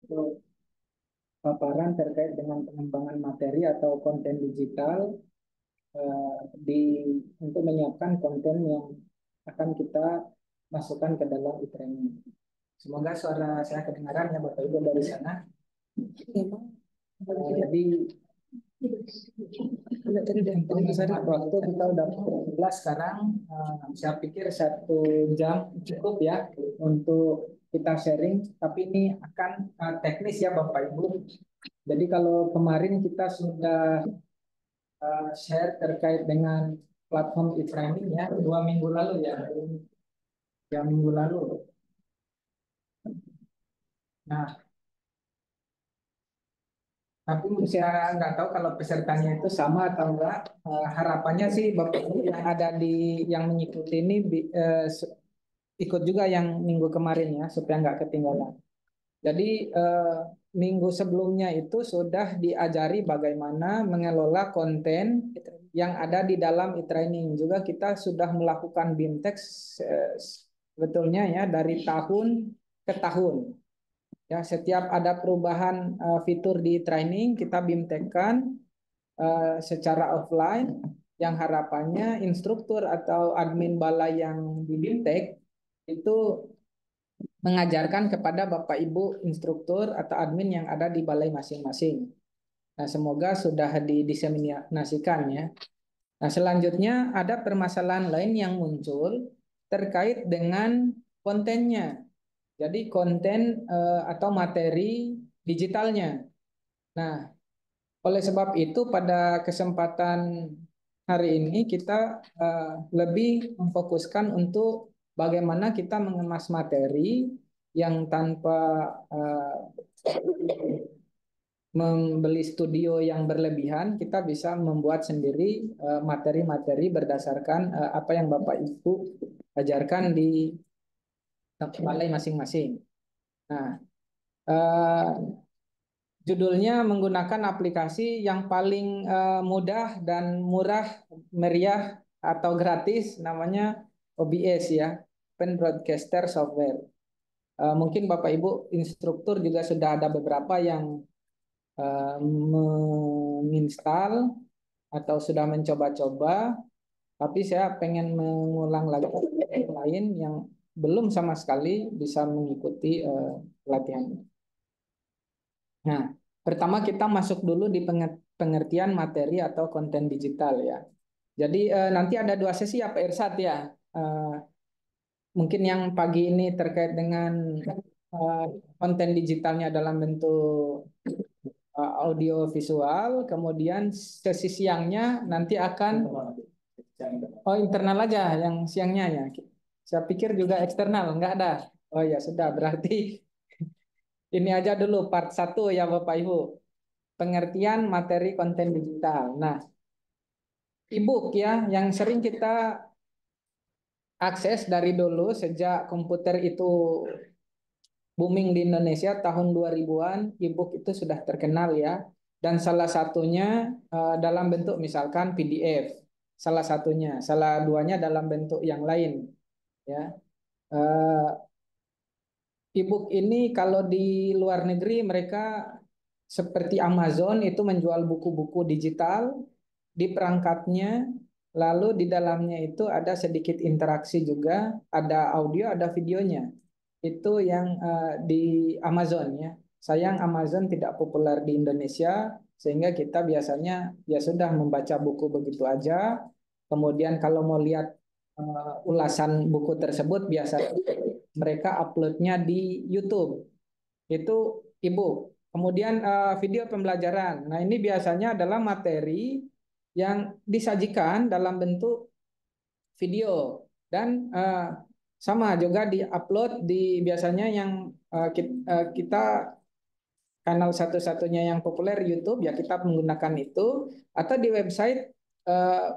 untuk paparan terkait dengan pengembangan materi atau konten digital di untuk menyiapkan konten yang akan kita masukkan ke dalam e-training. Semoga suara saya kedengaran ya Bapak Ibu dari sana. Jadi untuk menghemat waktu kita udah jelas sekarang. Saya pikir 1 jam cukup ya untuk kita sharing. Tapi ini akan teknis ya Bapak Ibu. Jadi kalau kemarin kita sudah share terkait dengan platform e-training ya 2 minggu lalu ya, 3 minggu lalu. Nah, tapi saya nggak tahu kalau pesertanya itu sama atau enggak. Harapannya sih Bapak Ibu yang ada di yang mengikuti ini ikut juga yang minggu kemarin ya supaya nggak ketinggalan. Jadi minggu sebelumnya itu sudah diajari bagaimana mengelola konten yang ada di dalam e-training. Juga kita sudah melakukan BIMTEK sebetulnya ya dari tahun ke tahun. Ya, setiap ada perubahan fitur di training kita BIMTEK-kan secara offline yang harapannya instruktur atau admin balai yang di BIMTEK itu mengajarkan kepada Bapak Ibu instruktur atau admin yang ada di balai masing-masing. Nah, semoga sudah didiseminasikan ya. Nah, selanjutnya ada permasalahan lain yang muncul terkait dengan kontennya. Jadi konten atau materi digitalnya. Nah, oleh sebab itu pada kesempatan hari ini kita lebih memfokuskan untuk bagaimana kita mengemas materi yang tanpa membeli studio yang berlebihan, kita bisa membuat sendiri materi-materi berdasarkan apa yang Bapak Ibu ajarkan di balai masing-masing. Nah, eh, judulnya menggunakan aplikasi yang paling mudah dan murah, meriah atau gratis, namanya OBS ya, Open Broadcaster Software. Mungkin Bapak Ibu instruktur juga sudah ada beberapa yang menginstal atau sudah mencoba-coba, tapi saya pengen mengulang lagi yang lain yang belum sama sekali bisa mengikuti pelatihan. Nah, pertama kita masuk dulu di pengertian materi atau konten digital ya. Jadi nanti ada 2 sesi ya Pak Irsat ya. Eh, Mungkin yang pagi ini terkait dengan eh, konten digitalnya dalam bentuk audio visual, kemudian sesi siangnya nanti akan internal aja yang siangnya ya. Saya pikir juga eksternal, enggak ada. Oh ya sudah, berarti ini aja dulu part 1 ya Bapak Ibu. Pengertian materi konten digital. Nah, e-book ya yang sering kita akses dari dulu sejak komputer itu booming di Indonesia tahun 2000-an, e-book itu sudah terkenal ya. Dan salah satunya dalam bentuk misalkan PDF. Salah satunya, salah duanya dalam bentuk yang lain ya. Eh, E-book ini kalau di luar negeri mereka seperti Amazon itu menjual buku-buku digital di perangkatnya, lalu di dalamnya itu ada sedikit interaksi juga, ada audio, ada videonya. Itu yang di Amazon ya. Sayang Amazon tidak populer di Indonesia sehingga kita biasanya ya sudah membaca buku begitu aja. Kemudian kalau mau lihat ulasan buku tersebut biasanya mereka uploadnya di YouTube. Itu ebook. Kemudian video pembelajaran. Nah, ini biasanya adalah materi yang disajikan dalam bentuk video dan sama juga diupload di biasanya yang kita kanal satu-satunya yang populer YouTube ya kita menggunakan itu atau di website eh,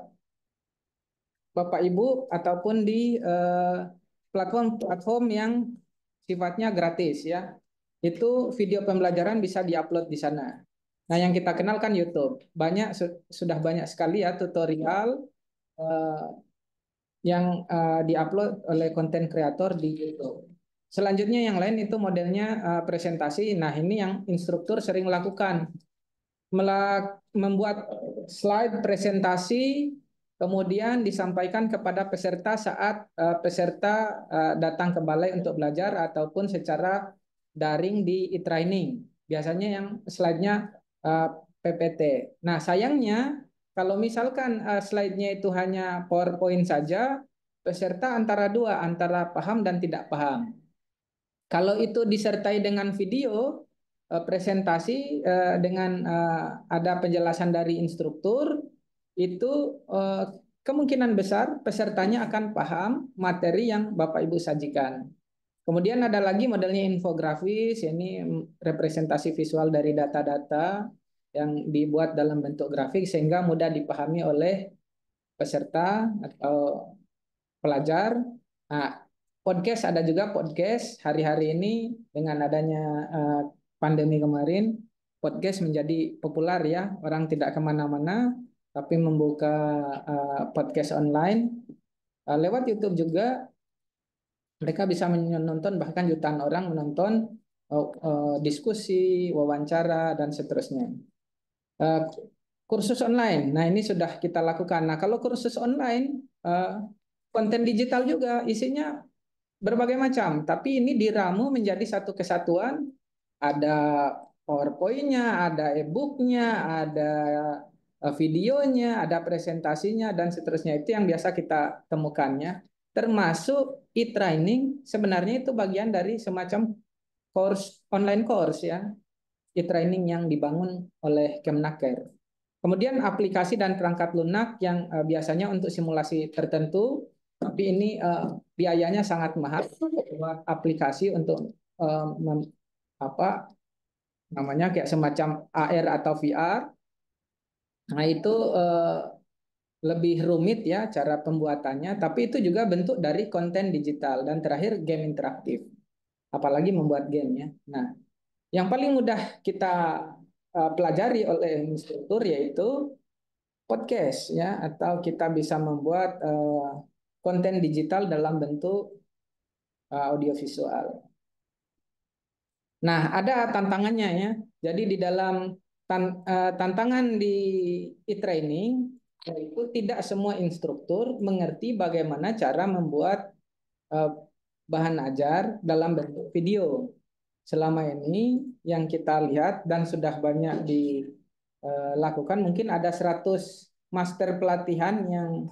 Bapak Ibu ataupun di platform-platform yang sifatnya gratis ya. Itu video pembelajaran bisa diupload di sana. Nah, yang kita kenal kan YouTube. Sudah banyak sekali ya tutorial yang diupload oleh konten kreator di YouTube. Selanjutnya yang lain itu modelnya presentasi. Nah, ini yang instruktur sering lakukan. Membuat slide presentasi kemudian disampaikan kepada peserta saat peserta datang ke balai untuk belajar ataupun secara daring di e-training. Biasanya yang slide-nya PPT. Nah, sayangnya kalau misalkan slide-nya itu hanya PowerPoint saja, peserta antara dua, antara paham dan tidak paham. Kalau itu disertai dengan video presentasi dengan ada penjelasan dari instruktur, itu kemungkinan besar pesertanya akan paham materi yang Bapak Ibu sajikan. Kemudian ada lagi modelnya infografis, ini representasi visual dari data-data yang dibuat dalam bentuk grafik sehingga mudah dipahami oleh peserta atau pelajar. Nah, podcast ada juga podcast hari-hari ini dengan adanya pandemi kemarin, podcast menjadi populer ya. Orang tidak kemana-mana, tapi membuka podcast online. Lewat YouTube juga mereka bisa menonton, bahkan jutaan orang menonton diskusi, wawancara, dan seterusnya. Uh, Kursus online, nah ini sudah kita lakukan. Nah kalau kursus online, konten digital juga isinya berbagai macam, tapi ini diramu menjadi satu kesatuan. Ada PowerPoint-nya, ada e-book-nya, ada videonya, ada presentasinya, dan seterusnya. Itu yang biasa kita temukannya. Termasuk e-training, sebenarnya itu bagian dari semacam course, online course ya, e-training yang dibangun oleh Kemnaker. Kemudian aplikasi dan perangkat lunak yang biasanya untuk simulasi tertentu, tapi ini biayanya sangat mahal buat aplikasi untuk apa namanya kayak semacam AR atau VR. Nah itu lebih rumit ya cara pembuatannya, tapi itu juga bentuk dari konten digital dan terakhir game interaktif. Apalagi membuat game ya. Nah, yang paling mudah kita pelajari oleh instruktur yaitu podcast ya, atau kita bisa membuat konten digital dalam bentuk audiovisual. Nah, ada tantangannya ya. Jadi di dalam tantangan di e-training itu tidak semua instruktur mengerti bagaimana cara membuat bahan ajar dalam bentuk video. Selama ini yang kita lihat dan sudah banyak dilakukan, mungkin ada 100 master pelatihan yang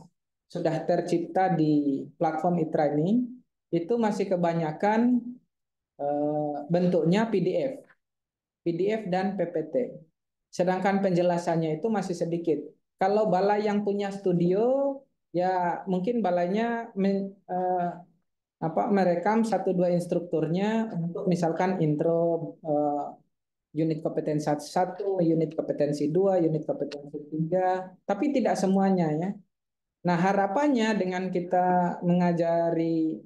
sudah tercipta di platform e-training, itu masih kebanyakan bentuknya PDF dan PPT. Sedangkan penjelasannya itu masih sedikit. Kalau balai yang punya studio, ya mungkin balainya merekam satu dua instrukturnya untuk misalkan intro unit kompetensi 1, unit kompetensi 2, unit kompetensi 3, tapi tidak semuanya ya. Nah, harapannya dengan kita mengajari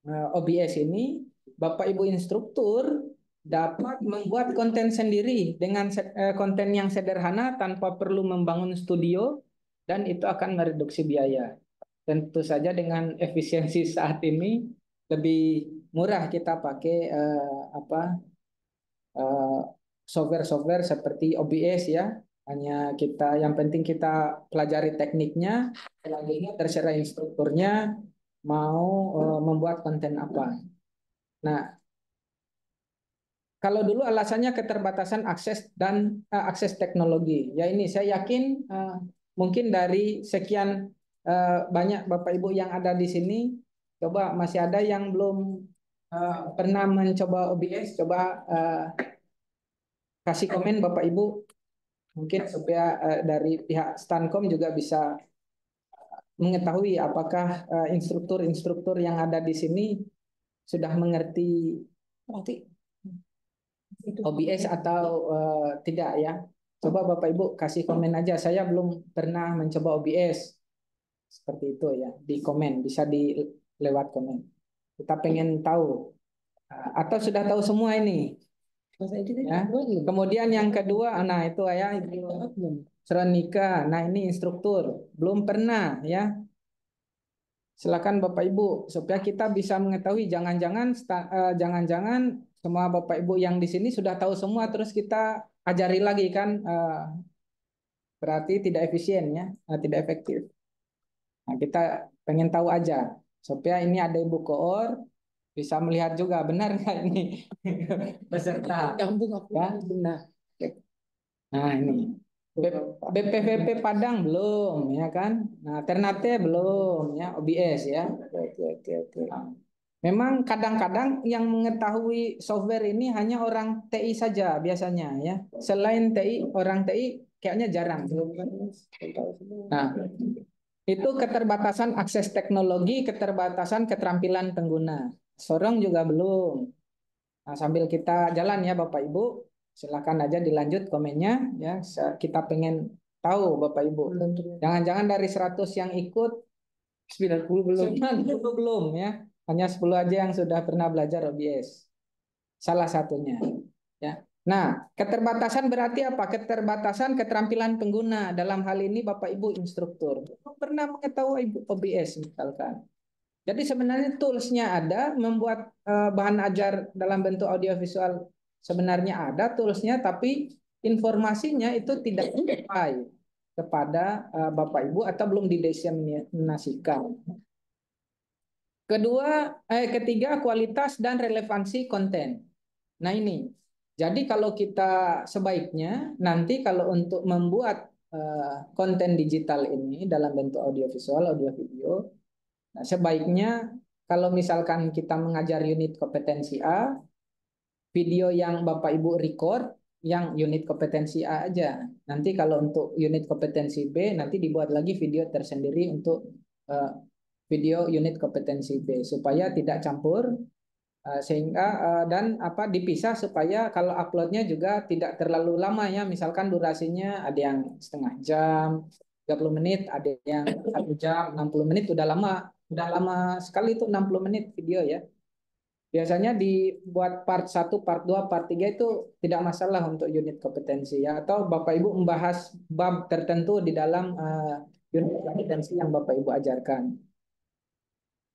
OBS ini, Bapak Ibu instruktur dapat membuat konten sendiri dengan konten yang sederhana tanpa perlu membangun studio, dan itu akan mereduksi biaya. Tentu saja dengan efisiensi saat ini lebih murah kita pakai software-software seperti OBS ya. Hanya kita, yang penting kita pelajari tekniknya, selanjutnya terserah instrukturnya mau membuat konten apa. Nah, kalau dulu alasannya keterbatasan akses dan akses teknologi. Ya ini saya yakin mungkin dari sekian banyak Bapak Ibu yang ada di sini, coba masih ada yang belum pernah mencoba OBS, coba kasih komen Bapak Ibu, mungkin supaya dari pihak Stankom juga bisa mengetahui apakah instruktur-instruktur yang ada di sini sudah mengerti OBS atau tidak ya. Coba Bapak Ibu kasih komen aja. Saya belum pernah mencoba OBS. Seperti itu ya. Di komen, bisa di lewat komen. Kita pengen tahu. Atau sudah tahu semua ini. Ya. Kemudian yang kedua, nah itu ya Ibu Seronika. Nah ini instruktur. Belum pernah ya. Silakan Bapak Ibu supaya kita bisa mengetahui jangan-jangan semua Bapak Ibu yang di sini sudah tahu semua terus kita ajari lagi kan berarti tidak efisien ya, tidak efektif. Nah, kita pengen tahu aja supaya ini ada Ibu Koor bisa melihat juga benar nggak ini peserta. Gabung aku. Ya. Nah ini BPVP Padang belum ya kan. Nah Ternate belum ya, OBS ya. Oke. Nah, memang kadang-kadang yang mengetahui software ini hanya orang TI saja biasanya ya. Selain TI, orang TI kayaknya jarang. Nah, itu keterbatasan akses teknologi, keterbatasan keterampilan pengguna. Sorong juga belum. Nah, sambil kita jalan ya Bapak Ibu, silakan aja dilanjut komennya ya. Kita pengen tahu Bapak Ibu. Jangan-jangan dari 100 yang ikut 90 belum. 90 belum ya. Hanya 10 aja yang sudah pernah belajar OBS. Salah satunya ya. Nah, keterbatasan berarti apa? Keterbatasan keterampilan pengguna. Dalam hal ini Bapak Ibu instruktur. Belum pernah mengetahui OBS misalkan. Jadi sebenarnya toolsnya ada, membuat bahan ajar dalam bentuk audiovisual sebenarnya ada toolsnya, tapi informasinya itu tidak sampai kepada Bapak Ibu atau belum didiseminasikan. Ketiga, kualitas dan relevansi konten. Nah ini, jadi kalau kita sebaiknya nanti kalau untuk membuat konten digital ini dalam bentuk audiovisual, audio video, nah, sebaiknya kalau misalkan kita mengajar unit kompetensi A, video yang Bapak Ibu record yang unit kompetensi A aja. Nanti kalau untuk unit kompetensi B, nanti dibuat lagi video tersendiri untuk video unit kompetensi B supaya tidak campur sehingga dan dipisah supaya kalau uploadnya juga tidak terlalu lama ya. Misalkan durasinya ada yang setengah jam, 30 menit, ada yang 1 jam, 60 menit udah lama sekali itu 60 menit video ya. Biasanya dibuat part 1, part 2, part 3 itu tidak masalah untuk unit kompetensi ya. Atau Bapak Ibu membahas bab tertentu di dalam unit kompetensi yang Bapak Ibu ajarkan.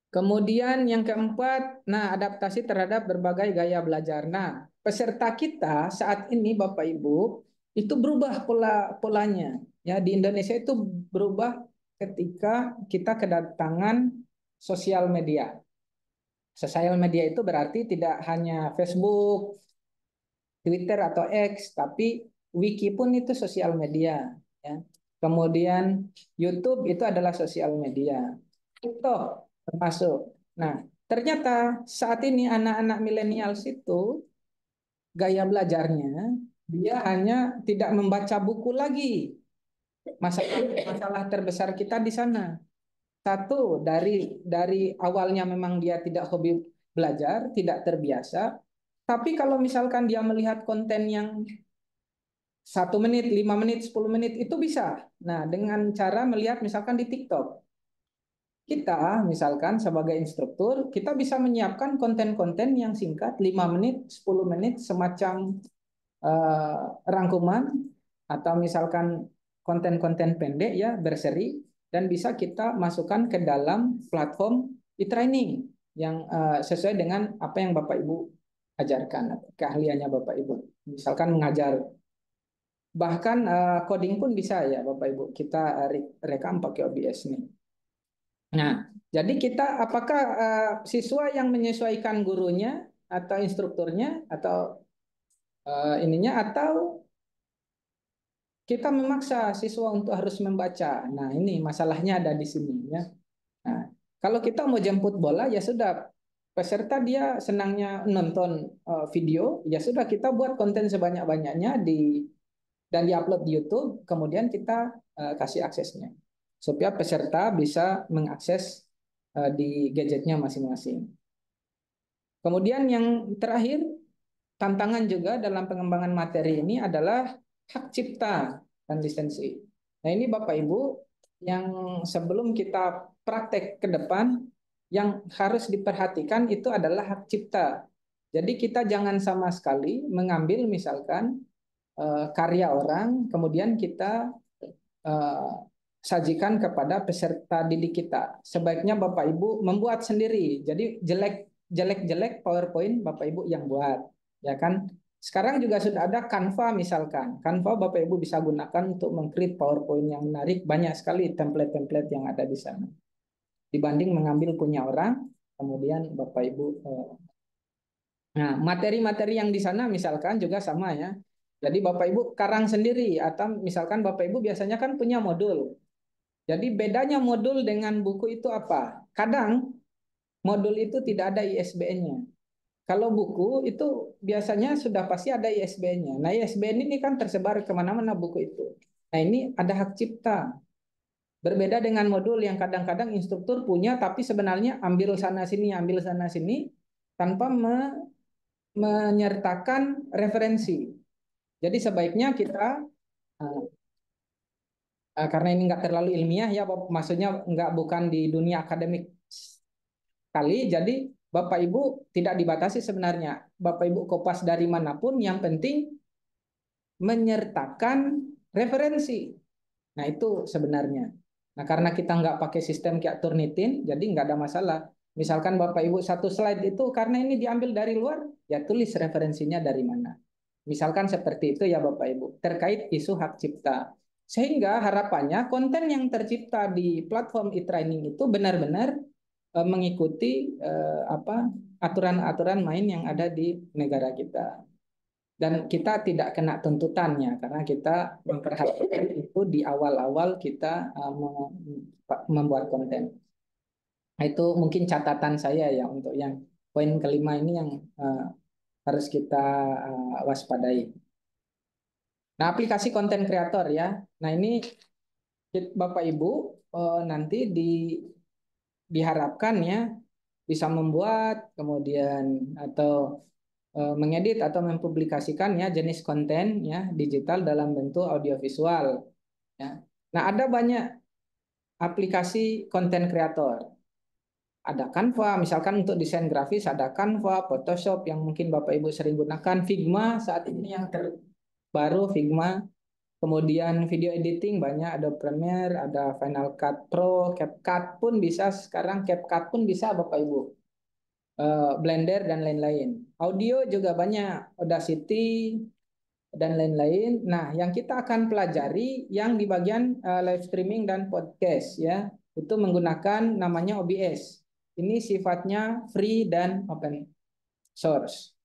Kemudian yang keempat, nah adaptasi terhadap berbagai gaya belajar. Nah, peserta kita saat ini Bapak Ibu itu berubah polanya. Ya, di Indonesia itu berubah ketika kita kedatangan sosial media. Sosial media itu berarti tidak hanya Facebook, Twitter atau X, tapi Wiki pun itu sosial media. Ya. Kemudian YouTube itu adalah sosial media. TikTok termasuk. Nah, ternyata saat ini anak-anak milenials itu gaya belajarnya dia hanya tidak membaca buku lagi. Masalah terbesar kita di sana. Satu, dari awalnya memang dia tidak hobi belajar, tidak terbiasa. Tapi kalau misalkan dia melihat konten yang 1 menit, 5 menit, 10 menit itu bisa. Nah, dengan cara melihat misalkan di TikTok. Kita misalkan sebagai instruktur, kita bisa menyiapkan konten-konten yang singkat 5 menit, 10 menit semacam rangkuman atau misalkan konten-konten pendek ya berseri dan bisa kita masukkan ke dalam platform e-training yang sesuai dengan apa yang Bapak Ibu ajarkan, keahliannya Bapak Ibu. Misalkan mengajar bahkan coding pun bisa ya Bapak Ibu. Kita rekam pakai OBS nih. Nah, jadi kita apakah siswa yang menyesuaikan gurunya atau instrukturnya atau ininya atau kita memaksa siswa untuk harus membaca. Nah, ini masalahnya ada di sini ya. Nah, kalau kita mau jemput bola ya sudah peserta dia senangnya nonton video, ya sudah kita buat konten sebanyak-banyaknya dan diupload di YouTube, kemudian kita kasih aksesnya supaya peserta bisa mengakses di gadgetnya masing-masing. Kemudian yang terakhir, tantangan juga dalam pengembangan materi ini adalah hak cipta dan lisensi. Nah ini Bapak Ibu, yang sebelum kita praktek ke depan, yang harus diperhatikan itu adalah hak cipta. Jadi kita jangan sama sekali mengambil misalkan karya orang, kemudian kita sajikan kepada peserta didik kita. Sebaiknya Bapak Ibu membuat sendiri. Jadi jelek-jelek PowerPoint Bapak Ibu yang buat, ya kan? Sekarang juga sudah ada Canva misalkan. Canva Bapak Ibu bisa gunakan untuk meng-create PowerPoint yang menarik. Banyak sekali template-template yang ada di sana. Dibanding mengambil punya orang, kemudian Bapak Ibu nah, materi-materi yang di sana misalkan juga sama ya. Jadi Bapak Ibu karang sendiri atau misalkan Bapak Ibu biasanya kan punya modul. Jadi bedanya modul dengan buku itu apa? Kadang modul itu tidak ada ISBN-nya. Kalau buku itu biasanya sudah pasti ada ISBN-nya. Nah, ISBN ini kan tersebar kemana-mana buku itu. Nah, ini ada hak cipta. Berbeda dengan modul yang kadang-kadang instruktur punya, tapi sebenarnya ambil sana sini tanpa menyertakan referensi. Jadi sebaiknya kita karena ini nggak terlalu ilmiah ya, maksudnya nggak bukan di dunia akademik kali, jadi Bapak Ibu tidak dibatasi sebenarnya. Bapak Ibu kopas dari manapun, yang penting menyertakan referensi. Nah itu sebenarnya. Nah karena kita nggak pakai sistem kayak Turnitin, jadi nggak ada masalah. Misalkan Bapak Ibu satu slide itu karena ini diambil dari luar, ya tulis referensinya dari mana. Misalkan seperti itu ya Bapak Ibu, terkait isu hak cipta. Sehingga harapannya konten yang tercipta di platform e-training itu benar-benar mengikuti aturan-aturan main yang ada di negara kita. Dan kita tidak kena tuntutannya karena kita memperhatikan itu di awal-awal kita membuat konten. Nah, itu mungkin catatan saya ya untuk yang poin kelima ini yang harus kita waspadai. Nah, aplikasi konten kreator ya. Nah, ini Bapak Ibu nanti diharapkan ya bisa membuat kemudian atau mengedit atau mempublikasikan ya jenis konten ya digital dalam bentuk audiovisual ya. Nah, ada banyak aplikasi konten kreator. Ada Canva, misalkan untuk desain grafis ada Canva, Photoshop yang mungkin Bapak Ibu sering gunakan, Figma saat ini yang terbaru Figma. Kemudian video editing banyak, ada Premiere, ada Final Cut Pro, CapCut pun bisa sekarang, CapCut pun bisa Bapak Ibu. Blender dan lain-lain. Audio juga banyak, Audacity dan lain-lain. Nah, yang kita akan pelajari yang di bagian live streaming dan podcast ya, itu menggunakan namanya OBS. Ini sifatnya free dan open source.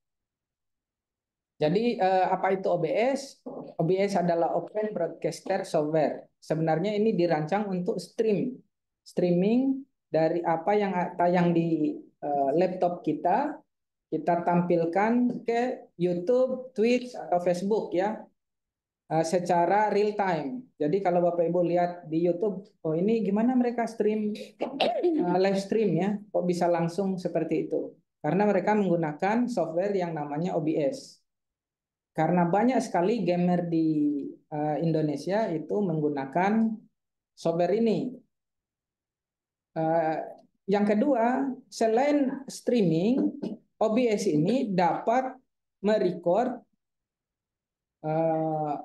Jadi apa itu OBS? OBS adalah Open Broadcaster Software. Sebenarnya ini dirancang untuk streaming dari apa yang tayang di laptop kita tampilkan ke YouTube, Twitch atau Facebook ya secara real time. Jadi kalau Bapak Ibu lihat di YouTube, oh ini gimana mereka stream live stream ya, kok bisa langsung seperti itu? Karena mereka menggunakan software yang namanya OBS. Karena banyak sekali gamer di Indonesia itu menggunakan software ini. Yang kedua, selain streaming, OBS ini dapat merecord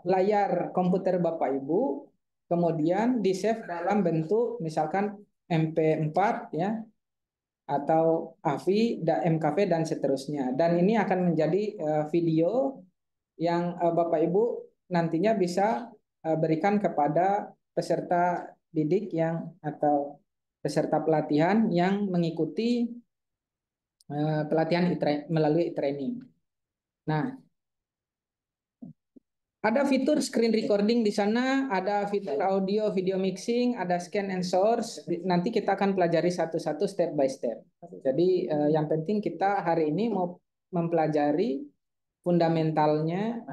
layar komputer Bapak Ibu, kemudian di-save dalam bentuk misalkan MP4 ya, atau AVI, MKV dan seterusnya. Dan ini akan menjadi video yang Bapak Ibu nantinya bisa berikan kepada peserta didik yang atau peserta pelatihan yang mengikuti pelatihan melalui e-training. Nah, ada fitur screen recording di sana, ada fitur audio, video mixing, ada scan and source. Nanti kita akan pelajari satu-satu step by step. Jadi yang penting kita hari ini mau mempelajari fundamentalnya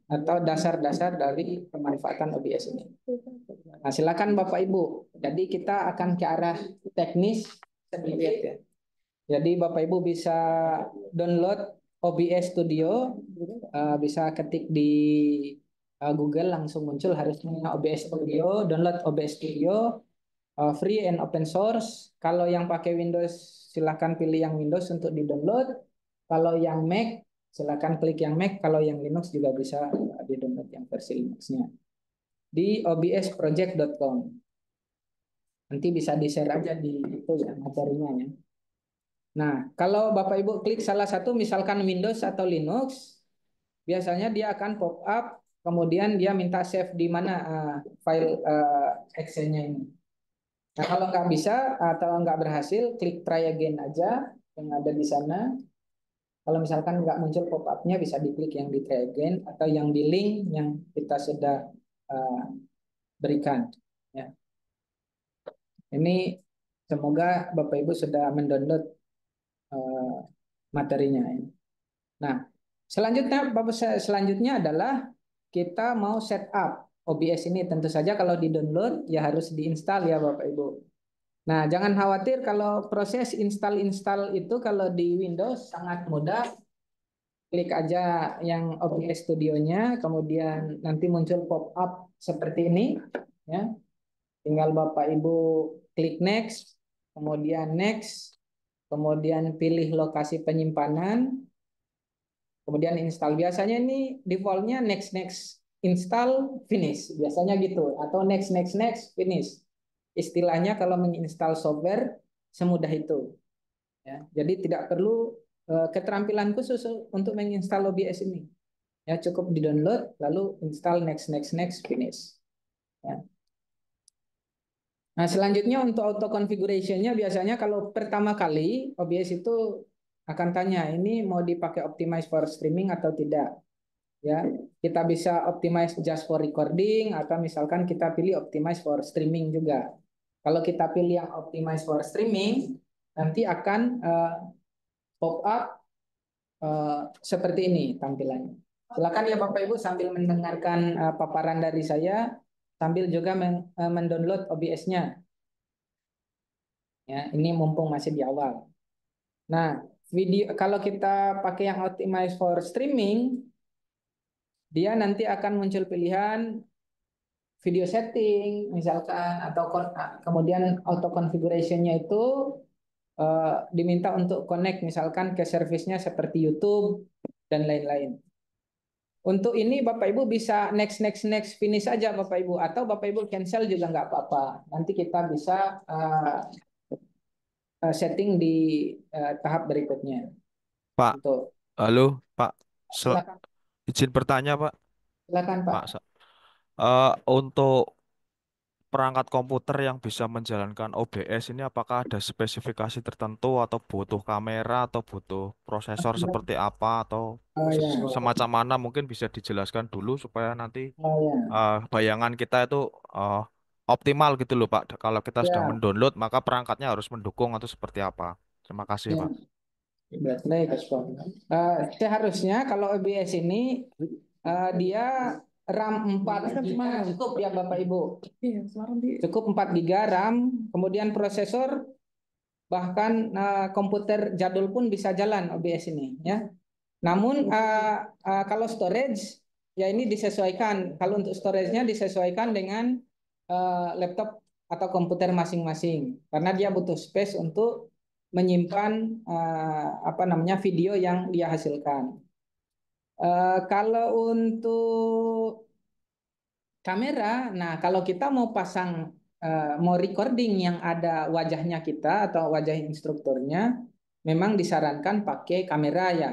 atau dasar-dasar dari pemanfaatan OBS ini. Nah, silakan Bapak Ibu. Jadi kita akan ke arah teknis sedikit ya. Jadi Bapak Ibu bisa download OBS Studio, bisa ketik di Google langsung muncul harusnya OBS Studio, download OBS Studio, free and open source. Kalau yang pakai Windows silakan pilih yang Windows untuk di-download. Kalau yang Mac silakan klik yang Mac. Kalau yang Linux juga bisa di-download yang versi Linux-nya di obsproject.com. Nanti bisa di-share aja di itu ya materinya ya. Nah, kalau Bapak Ibu klik salah satu misalkan Windows atau Linux, biasanya dia akan pop up, kemudian dia minta save di mana file Excel-nya ini. Nah, kalau nggak bisa atau nggak berhasil, klik try again aja yang ada di sana. Kalau misalkan nggak muncul pop-up-nya, bisa diklik yang di try again atau yang di link yang kita sudah uh, berikan. Ya. Ini semoga Bapak Ibu sudah mendownload uh, materinya. Nah, selanjutnya adalah kita mau setup OBS ini. Tentu saja kalau di-download ya harus diinstal ya Bapak Ibu. Nah, jangan khawatir kalau proses install itu kalau di Windows sangat mudah. Klik aja yang OBS Studio-nya, kemudian nanti muncul pop-up seperti ini, ya. Tinggal Bapak Ibu klik next, kemudian next, kemudian pilih lokasi penyimpanan, kemudian install. Biasanya ini defaultnya next next install finish, biasanya gitu, atau next next next finish. Istilahnya kalau menginstal software semudah itu. Ya, jadi tidak perlu keterampilan khusus untuk menginstal OBS ini. Ya, cukup di-download lalu install next next next finish. Ya. Nah, selanjutnya untuk auto configuration-nya biasanya kalau pertama kali OBS itu akan tanya ini mau dipakai optimize for streaming atau tidak. Ya, kita bisa optimize just for recording atau misalkan kita pilih optimize for streaming juga. Kalau kita pilih yang optimize for streaming, nanti akan pop up seperti ini tampilannya. Silakan ya Bapak Ibu sambil mendengarkan paparan dari saya, sambil juga mendownload OBS-nya. Ya, ini mumpung masih di awal. Nah, video kalau kita pakai yang optimize for streaming, dia nanti akan muncul pilihan video setting misalkan atau kemudian auto configuration-nya itu diminta untuk connect misalkan ke service-nya seperti YouTube dan lain-lain. Untuk ini Bapak Ibu bisa next next next finish aja Bapak Ibu atau Bapak Ibu cancel juga nggak apa-apa. Nanti kita bisa setting di tahap berikutnya. Pak, Untuk halo, Pak. Sel- silakan izin bertanya, Pak. silakan Pak. Pak, untuk perangkat komputer yang bisa menjalankan OBS ini apakah ada spesifikasi tertentu atau butuh kamera atau butuh prosesor seperti apa atau Oh ya, semacam mana mungkin bisa dijelaskan dulu supaya nanti oh ya, bayangan kita itu eh, optimal gitu loh, Pak. Kalau kita sudah ya, mendownload maka perangkatnya harus mendukung atau seperti apa. Terima kasih, ya. Pak. Baik, seharusnya kalau OBS ini dia RAM 4 GB cukup ya Bapak Ibu. Cukup 4 GB RAM, kemudian prosesor bahkan komputer jadul pun bisa jalan OBS ini ya. Namun kalau storage ya ini disesuaikan. Kalau untuk storage-nya disesuaikan dengan laptop atau komputer masing-masing karena dia butuh space untuk menyimpan apa namanya video yang dia hasilkan. Kalau untuk kamera, nah kalau kita mau pasang mau recording yang ada wajahnya kita atau wajah instrukturnya, memang disarankan pakai kamera ya.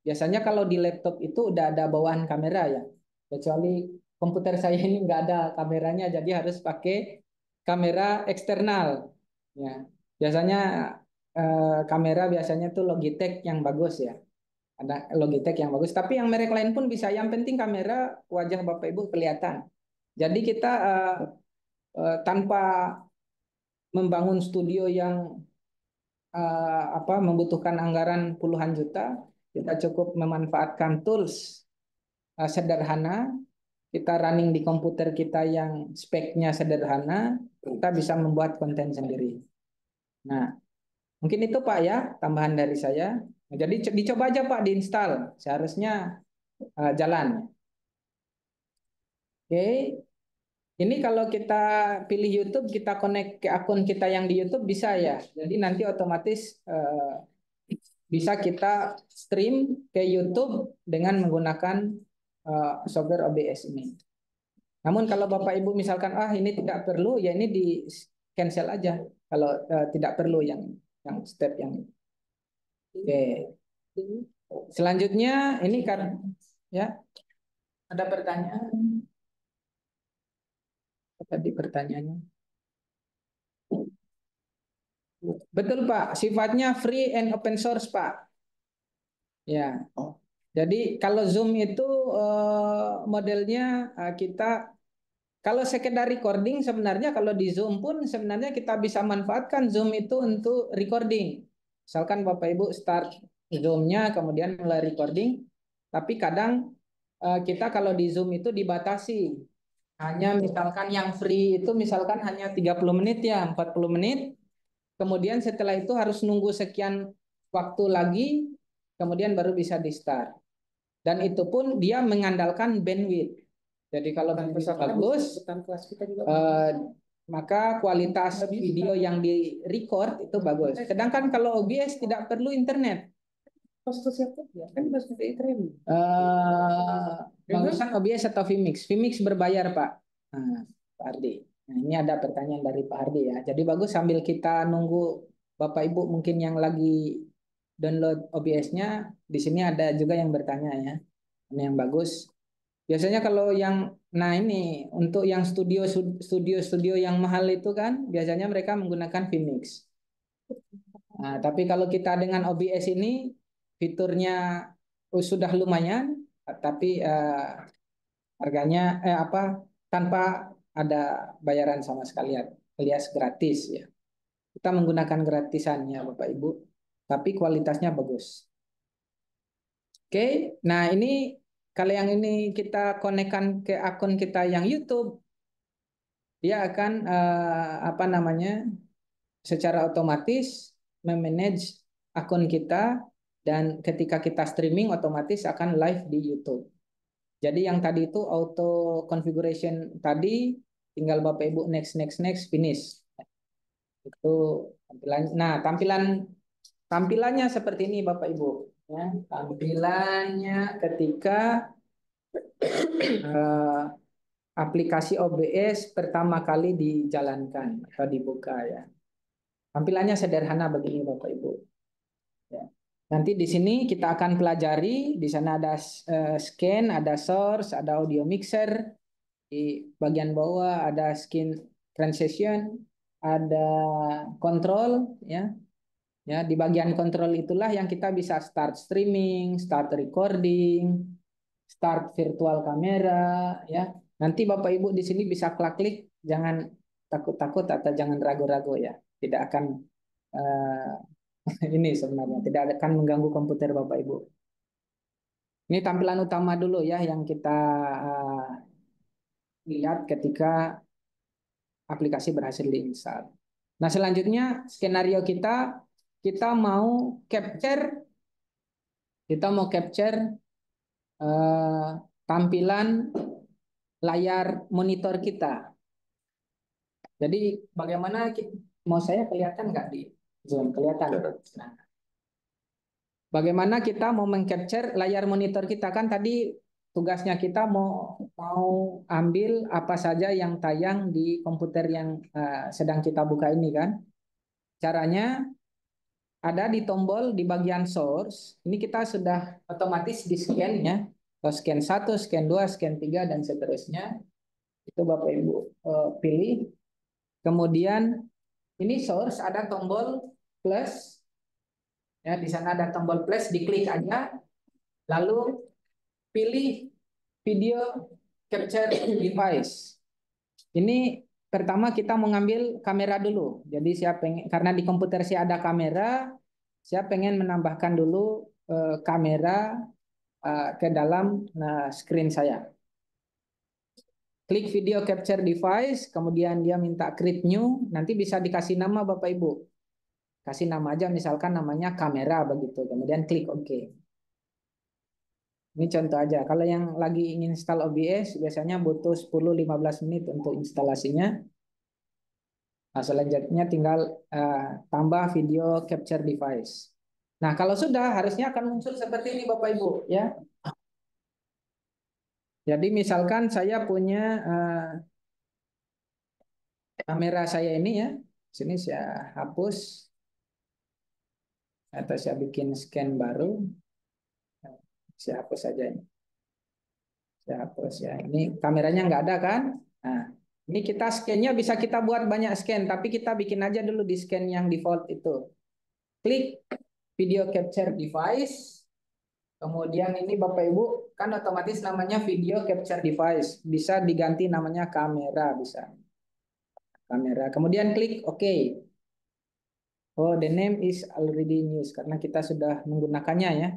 Biasanya kalau di laptop itu udah ada bawaan kamera ya. Kecuali komputer saya ini nggak ada kameranya, jadi harus pakai kamera eksternal. Ya, biasanya kamera biasanya tuh Logitech yang bagus ya. Ada Logitech yang bagus. Tapi yang merek lain pun bisa. Yang penting kamera wajah Bapak Ibu kelihatan. Jadi kita tanpa membangun studio yang apa membutuhkan anggaran puluhan juta, kita cukup memanfaatkan tools sederhana, kita running di komputer kita yang speknya sederhana, kita bisa membuat konten sendiri. Nah, mungkin itu Pak ya, tambahan dari saya. Jadi dicoba aja Pak diinstal, seharusnya jalan. Oke, ini kalau kita pilih YouTube, kita connect ke akun kita yang di YouTube bisa ya. Jadi nanti otomatis bisa kita stream ke YouTube dengan menggunakan software OBS ini. Namun kalau Bapak Ibu misalkan ini tidak perlu, ya ini cancel aja kalau tidak perlu yang step yang ini. Oke. Selanjutnya ini kan ya ada pertanyaan. Apa tadi pertanyaannya? Betul Pak, sifatnya free and open source Pak. Ya. Jadi kalau Zoom itu modelnya kita kalau sekedar recording sebenarnya kalau di Zoom pun sebenarnya kita bisa manfaatkan Zoom itu untuk recording. Misalkan Bapak Ibu start Zoom-nya kemudian mulai recording, tapi kadang kita kalau di Zoom itu dibatasi. Hanya misalkan yang free itu misalkan hanya 30 menit ya, 40 menit. Kemudian setelah itu harus nunggu sekian waktu lagi, kemudian baru bisa di-start. Dan itu pun dia mengandalkan bandwidth. Jadi kalau bandwidth bagus, maka kualitas video yang di record itu bagus. Sedangkan kalau OBS tidak perlu internet. Bagusan OBS atau Vmix? Vmix berbayar Pak. Nah, Pak Ardi. Nah, ini ada pertanyaan dari Pak Ardi ya. Jadi bagus sambil kita nunggu Bapak Ibu mungkin yang lagi download OBS-nya, di sini ada juga yang bertanya ya. Ini yang bagus. Biasanya kalau yang nah ini untuk yang studio yang mahal itu kan biasanya mereka menggunakan Vmix. Nah, tapi kalau kita dengan OBS ini fiturnya sudah lumayan, tapi harganya tanpa ada bayaran sama sekali alias gratis ya. Kita menggunakan gratisannya Bapak Ibu, tapi kualitasnya bagus. Oke, nah ini kalau yang ini kita konekkan ke akun kita yang YouTube, dia akan secara otomatis memanage akun kita dan ketika kita streaming otomatis akan live di YouTube. Jadi yang tadi itu auto configuration tadi tinggal Bapak Ibu next finish. Itu tampilan. Nah, tampilannya seperti ini Bapak Ibu ya. Tampilannya ketika aplikasi OBS pertama kali dijalankan atau dibuka ya. Tampilannya sederhana begini Bapak Ibu. Ya. Nanti di sini kita akan pelajari, di sana ada scan, ada source, ada audio mixer, di bagian bawah ada skin transition, ada control ya. Ya, di bagian kontrol itulah yang kita bisa start streaming, start recording, start virtual kamera ya. Nanti Bapak Ibu di sini bisa klik, jangan takut-takut atau jangan ragu-ragu ya. Tidak akan ini sebenarnya tidak akan mengganggu komputer Bapak Ibu. Ini tampilan utama dulu ya yang kita lihat ketika aplikasi berhasil diinstal. Nah, selanjutnya skenario kita mau capture tampilan layar monitor kita. Jadi bagaimana mau saya kelihatan nggak di Zoom? Kelihatan. Nah, bagaimana kita mau mengcapture layar monitor kita kan tadi tugasnya kita mau ambil apa saja yang tayang di komputer yang sedang kita buka ini kan. Caranya ada di tombol di bagian source. Ini kita sudah otomatis di scan ya. Scan 1, scan 2, scan 3 dan seterusnya. Itu Bapak Ibu pilih. Kemudian ini source ada tombol plus. Ya, di sana ada tombol plus, diklik aja. Lalu pilih video capture device. Ini pertama kita mengambil kamera dulu. Jadi karena di komputer saya ada kamera, saya pengen menambahkan dulu kamera ke dalam screen saya. Klik video capture device, kemudian dia minta create new, nanti bisa dikasih nama Bapak Ibu. Kasih nama aja misalkan namanya kamera begitu, kemudian klik OK. Ini contoh aja. Kalau yang lagi ingin install OBS biasanya butuh 10-15 menit untuk instalasinya. Nah, selanjutnya tinggal tambah video capture device. Nah, kalau sudah harusnya akan muncul seperti ini Bapak Ibu ya. Jadi misalkan saya punya kamera saya ini ya. Sini saya hapus atau saya bikin scan baru. Saya hapus saja ini. Saya hapus ya. Ini kameranya nggak ada kan? Nah, ini kita scan-nya bisa kita buat banyak scan, tapi kita bikin aja dulu di scan yang default itu. Klik video capture device. Kemudian ini Bapak Ibu kan otomatis namanya video capture device. Bisa diganti namanya kamera bisa. Kamera. Kemudian klik OK. Oh, the name is already in use karena kita sudah menggunakannya ya.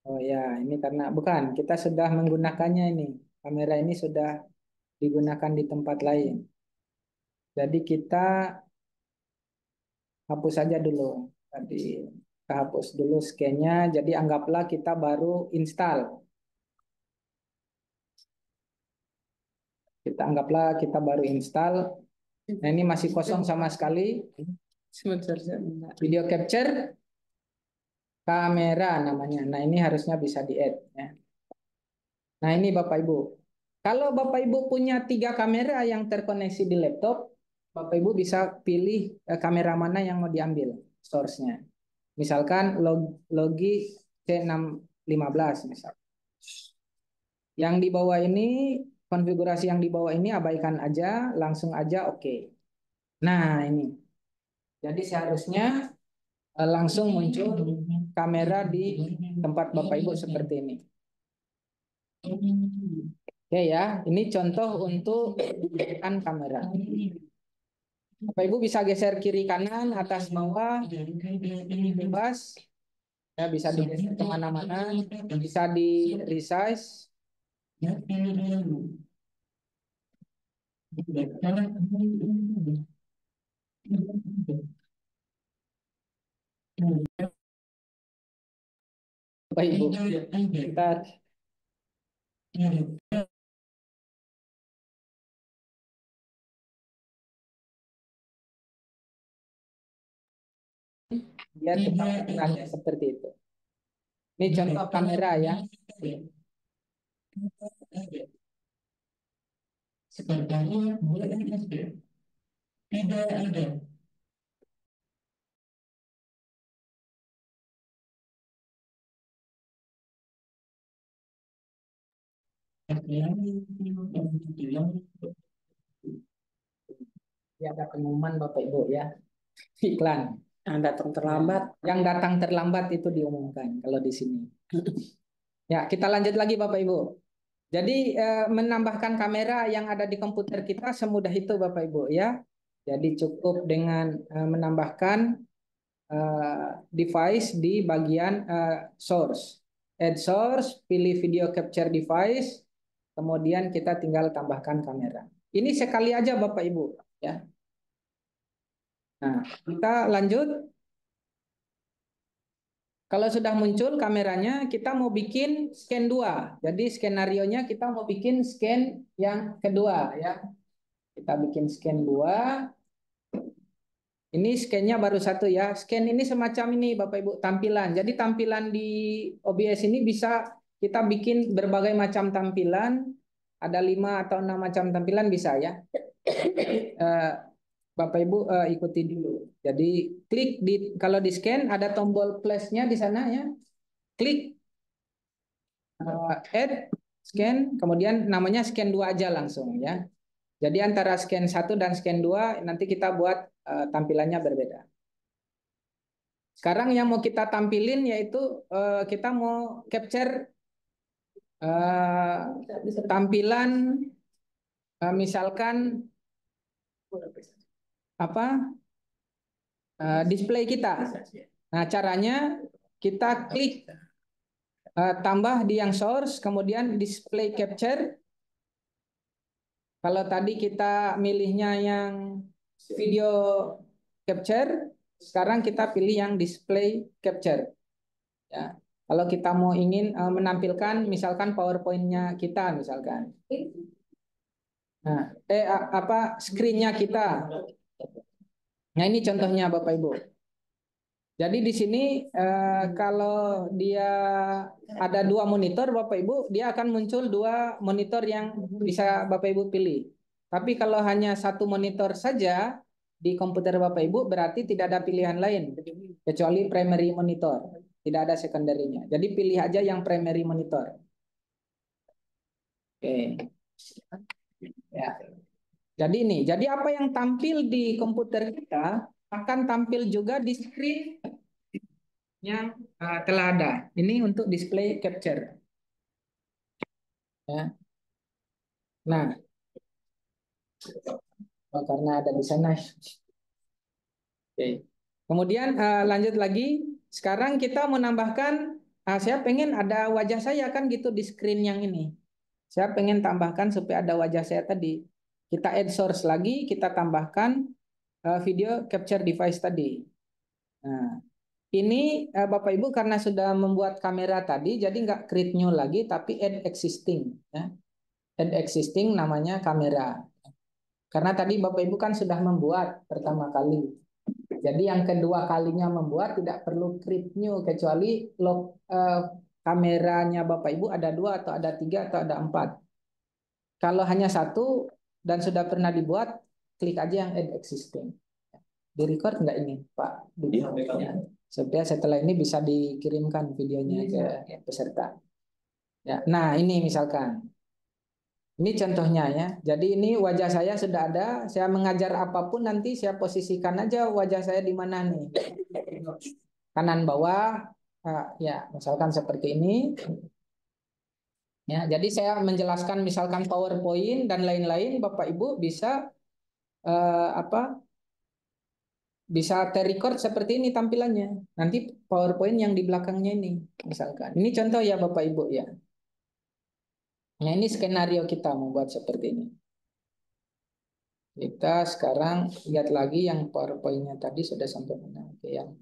Oh ya, ini karena bukan kita sudah menggunakannya ini. Kamera ini sudah digunakan di tempat lain. Jadi kita hapus saja dulu. Tadi kita hapus dulu scan-nya. Jadi anggaplah kita baru install. Kita anggaplah kita baru install. Nah, ini masih kosong sama sekali. Sebentar. Video capture kamera namanya. Nah, ini harusnya bisa di-add ya. Nah, ini Bapak Ibu. Kalau Bapak Ibu punya 3 kamera yang terkoneksi di laptop, Bapak Ibu bisa pilih kamera mana yang mau diambil source-nya. Misalkan Logi C615 misal. Yang di bawah ini, konfigurasi yang di bawah ini abaikan aja, langsung aja oke. Nah, ini. Jadi seharusnya langsung muncul kamera di tempat Bapak Ibu seperti ini. Oke ya, ini contoh untuk penggunaan kamera. Bapak Ibu bisa geser kiri kanan, atas bawah, bebas. Ya, bisa digeser kemana-mana, bisa di resize. Bapak Ibu, kita biar kita ukurannya seperti itu. Ini contoh kamera ya. Sepertinya tidak ada. Ya, ada pengumuman Bapak Ibu ya. Iklan. Yang datang terlambat. Yang datang terlambat itu diumumkan kalau di sini. Ya, kita lanjut lagi Bapak Ibu. Jadi menambahkan kamera yang ada di komputer kita semudah itu Bapak Ibu ya. Jadi cukup dengan menambahkan device di bagian source. Add source, pilih video capture device, kemudian kita tinggal tambahkan kamera. Ini sekali aja Bapak Ibu ya. Nah, kita lanjut. Kalau sudah muncul kameranya, kita mau bikin scan 2. Jadi skenario-nya kita mau bikin scan yang kedua ya. Kita bikin scan 2. Ini scan-nya baru 1 ya. Scan ini semacam ini Bapak Ibu tampilan. Jadi tampilan di OBS ini bisa kita bikin berbagai macam tampilan. Ada 5 atau 6 macam tampilan bisa ya. Bapak Ibu ikuti dulu. Jadi klik di kalau di scan ada tombol plus-nya di sana ya. Klik add scan, kemudian namanya scan 2 aja langsung ya. Jadi antara scan 1 dan scan 2 nanti kita buat tampilannya berbeda. Sekarang yang mau kita tampilin yaitu kita mau capture tampilan misalkan apa display kita. Nah, caranya kita klik tambah di yang source, kemudian display capture. Kalau tadi kita milihnya yang video capture, sekarang kita pilih yang display capture. Ya. Kalau kita mau ingin menampilkan misalkan PowerPoint-nya kita misalkan. Nah, screen-nya kita. Nah, ini contohnya Bapak Ibu. Jadi di sini kalau dia ada 2 monitor Bapak Ibu, dia akan muncul 2 monitor yang bisa Bapak Ibu pilih. Tapi kalau hanya satu monitor saja di komputer Bapak Ibu berarti tidak ada pilihan lain kecuali primary monitor. Tidak ada secondary-nya. Jadi pilih aja yang primary monitor. Oke. Ya. Jadi ini, jadi apa yang tampil di komputer kita akan tampil juga di screen yang telah ada. Ini untuk display capture. Ya. Nah, karena ada di sana. Oke. Kemudian lanjut lagi. Sekarang kita menambahkan, saya pengen ada wajah saya kan gitu di screen yang ini. Saya pengen tambahkan supaya ada wajah saya tadi. Kita add source lagi, kita tambahkan video capture device tadi. Nah, ini Bapak Ibu karena sudah membuat kamera tadi, jadi nggak create new lagi, tapi add existing. Ya. Add existing namanya kamera. Karena tadi Bapak Ibu kan sudah membuat pertama kali. Jadi yang kedua kalinya membuat tidak perlu create new kecuali kameranya Bapak Ibu ada 2 atau ada 3 atau ada 4. Kalau hanya satu dan sudah pernah dibuat, klik aja yang add existing. Di record nggak ini Pak? Ya. Supaya setelah ini bisa dikirimkan videonya ke peserta. Ya. Nah ini misalkan. Ini contohnya ya. Jadi ini wajah saya sudah ada. Saya mengajar apapun nanti saya posisikan aja wajah saya di mana nih. Kanan bawah. Ya, misalkan seperti ini. Ya, jadi saya menjelaskan misalkan PowerPoint dan lain-lain, Bapak Ibu bisa bisa terrecord seperti ini tampilannya. Nanti PowerPoint yang di belakangnya ini, misalkan. Ini contoh ya Bapak Ibu ya. Nah ini skenario kita membuat seperti ini. Kita sekarang lihat lagi yang PowerPoint-nya tadi sudah sampai mana? Oke, yang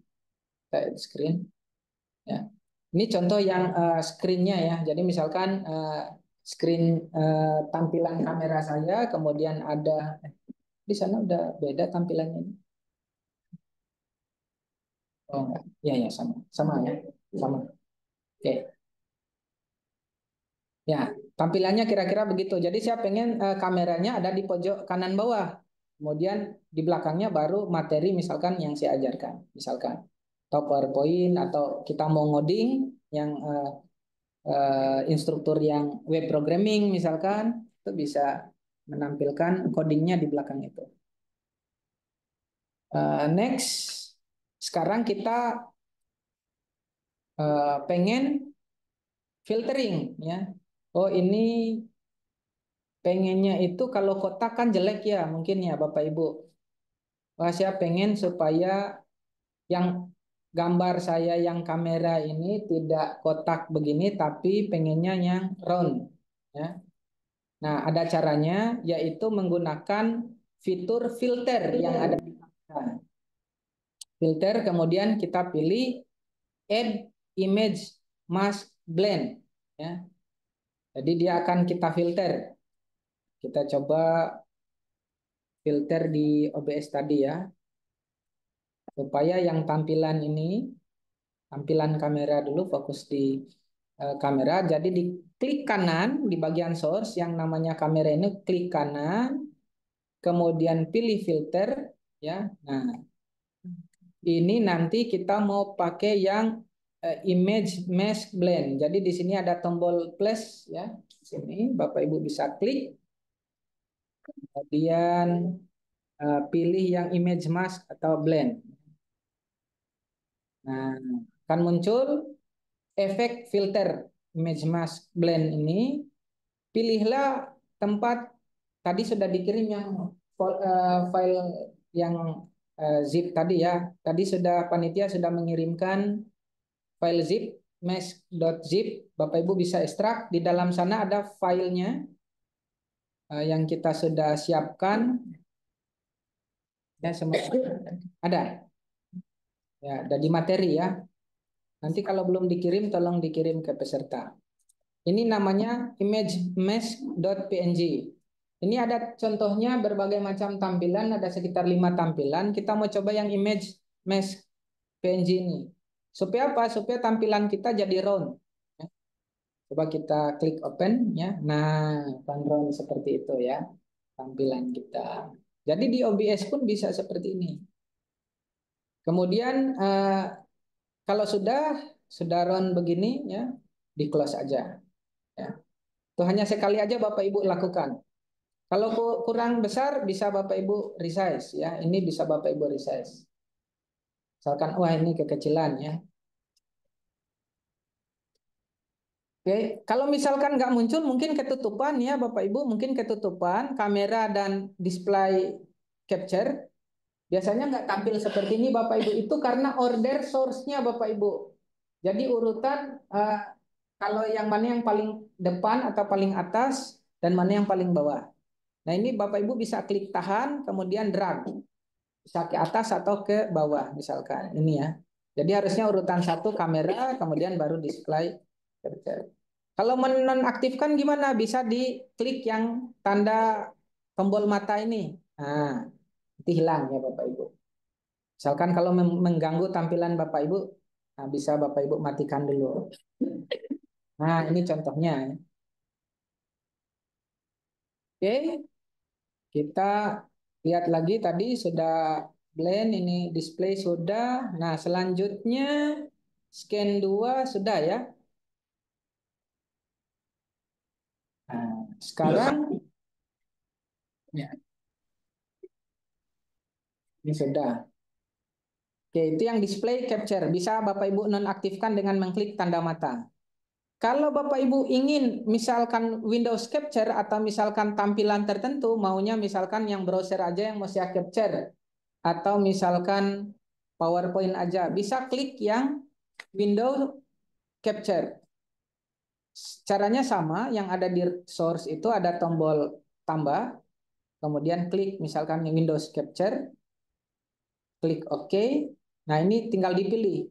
screen. Ya. Ini contoh yang screen-nya ya. Jadi misalkan screen tampilan kamera saya, kemudian ada di sana udah beda tampilannya. Oh enggak, iya ya sama, sama ya, sama. Oke, ya tampilannya kira-kira begitu. Jadi saya pengen kameranya ada di pojok kanan bawah, kemudian di belakangnya baru materi misalkan yang saya ajarkan, misalkan atau PowerPoint atau kita mau ngoding yang instruktur yang web programming misalkan itu bisa menampilkan codingnya di belakang itu. Next, sekarang kita pengen filtering ya. Oh ini pengennya itu kalau kotak kan jelek ya mungkin ya Bapak Ibu. Wah saya pengen supaya yang gambar saya yang kamera ini tidak kotak begini tapi pengennya yang round ya. Nah ada caranya yaitu menggunakan fitur filter yang ada di kamera. Filter kemudian kita pilih add image mask blend ya. Jadi dia akan kita filter. Kita coba filter di OBS tadi ya. Supaya yang tampilan ini, tampilan kamera dulu fokus di kamera. Jadi di klik kanan di bagian source yang namanya kamera ini klik kanan, kemudian pilih filter ya. Nah, ini nanti kita mau pakai yang image mask blend. Jadi di sini ada tombol plus ya. Sini Bapak Ibu bisa klik. Kemudian pilih yang image mask atau blend. Nah, akan muncul efek filter image mask blend ini. Pilihlah tempat tadi sudah dikirim yang file yang zip tadi ya. Tadi sudah panitia sudah mengirimkan file zip mask.zip. Bapak Ibu bisa ekstrak. Di dalam sana ada filenya yang kita sudah siapkan. Ya, semua ada. Ya, ada di materi ya. Nanti kalau belum dikirim, tolong dikirim ke peserta. Ini namanya imagemesh.png. Ini ada contohnya berbagai macam tampilan, ada sekitar 5 tampilan. Kita mau coba yang image mesh PNG ini. Supaya apa? Supaya tampilan kita jadi round. Coba kita klik open ya. Nah, round seperti itu ya. tampilan kita. Jadi di OBS pun bisa seperti ini. Kemudian kalau sudah run begini ya, di close aja. Ya. Itu hanya sekali aja Bapak Ibu lakukan. Kalau kurang besar bisa Bapak Ibu resize ya. Ini bisa Bapak Ibu resize. Misalkan wah ini kekecilan ya. Oke, kalau misalkan nggak muncul mungkin ketutupan ya Bapak Ibu, mungkin ketutupan kamera dan display capture. Biasanya nggak tampil seperti ini Bapak Ibu, itu karena order source-nya Bapak Ibu. Jadi urutan kalau yang mana yang paling depan atau paling atas dan mana yang paling bawah. Nah ini Bapak Ibu bisa klik tahan kemudian drag. Bisa ke atas atau ke bawah misalkan. Ini ya. Jadi harusnya urutan satu kamera kemudian baru display capture. Kalau menonaktifkan gimana? Bisa diklik yang tanda tombol mata ini. Nah, itu hilang ya Bapak Ibu. Misalkan kalau mengganggu tampilan Bapak Ibu, nah bisa Bapak Ibu matikan dulu. Nah, ini contohnya. Oke, kita lihat lagi tadi sudah blend, ini display sudah. Nah, selanjutnya scan 2 sudah ya. Nah, sekarang ya, ini sudah. Oke, itu yang display capture. Bisa Bapak Ibu nonaktifkan dengan mengklik tanda mata. Kalau Bapak Ibu ingin misalkan Windows Capture atau misalkan tampilan tertentu, maunya misalkan yang browser aja yang mau saya capture, atau misalkan PowerPoint aja, bisa klik yang Windows Capture. Caranya sama, yang ada di source itu ada tombol tambah, kemudian klik misalkan Windows Capture, klik OK. Nah ini tinggal dipilih.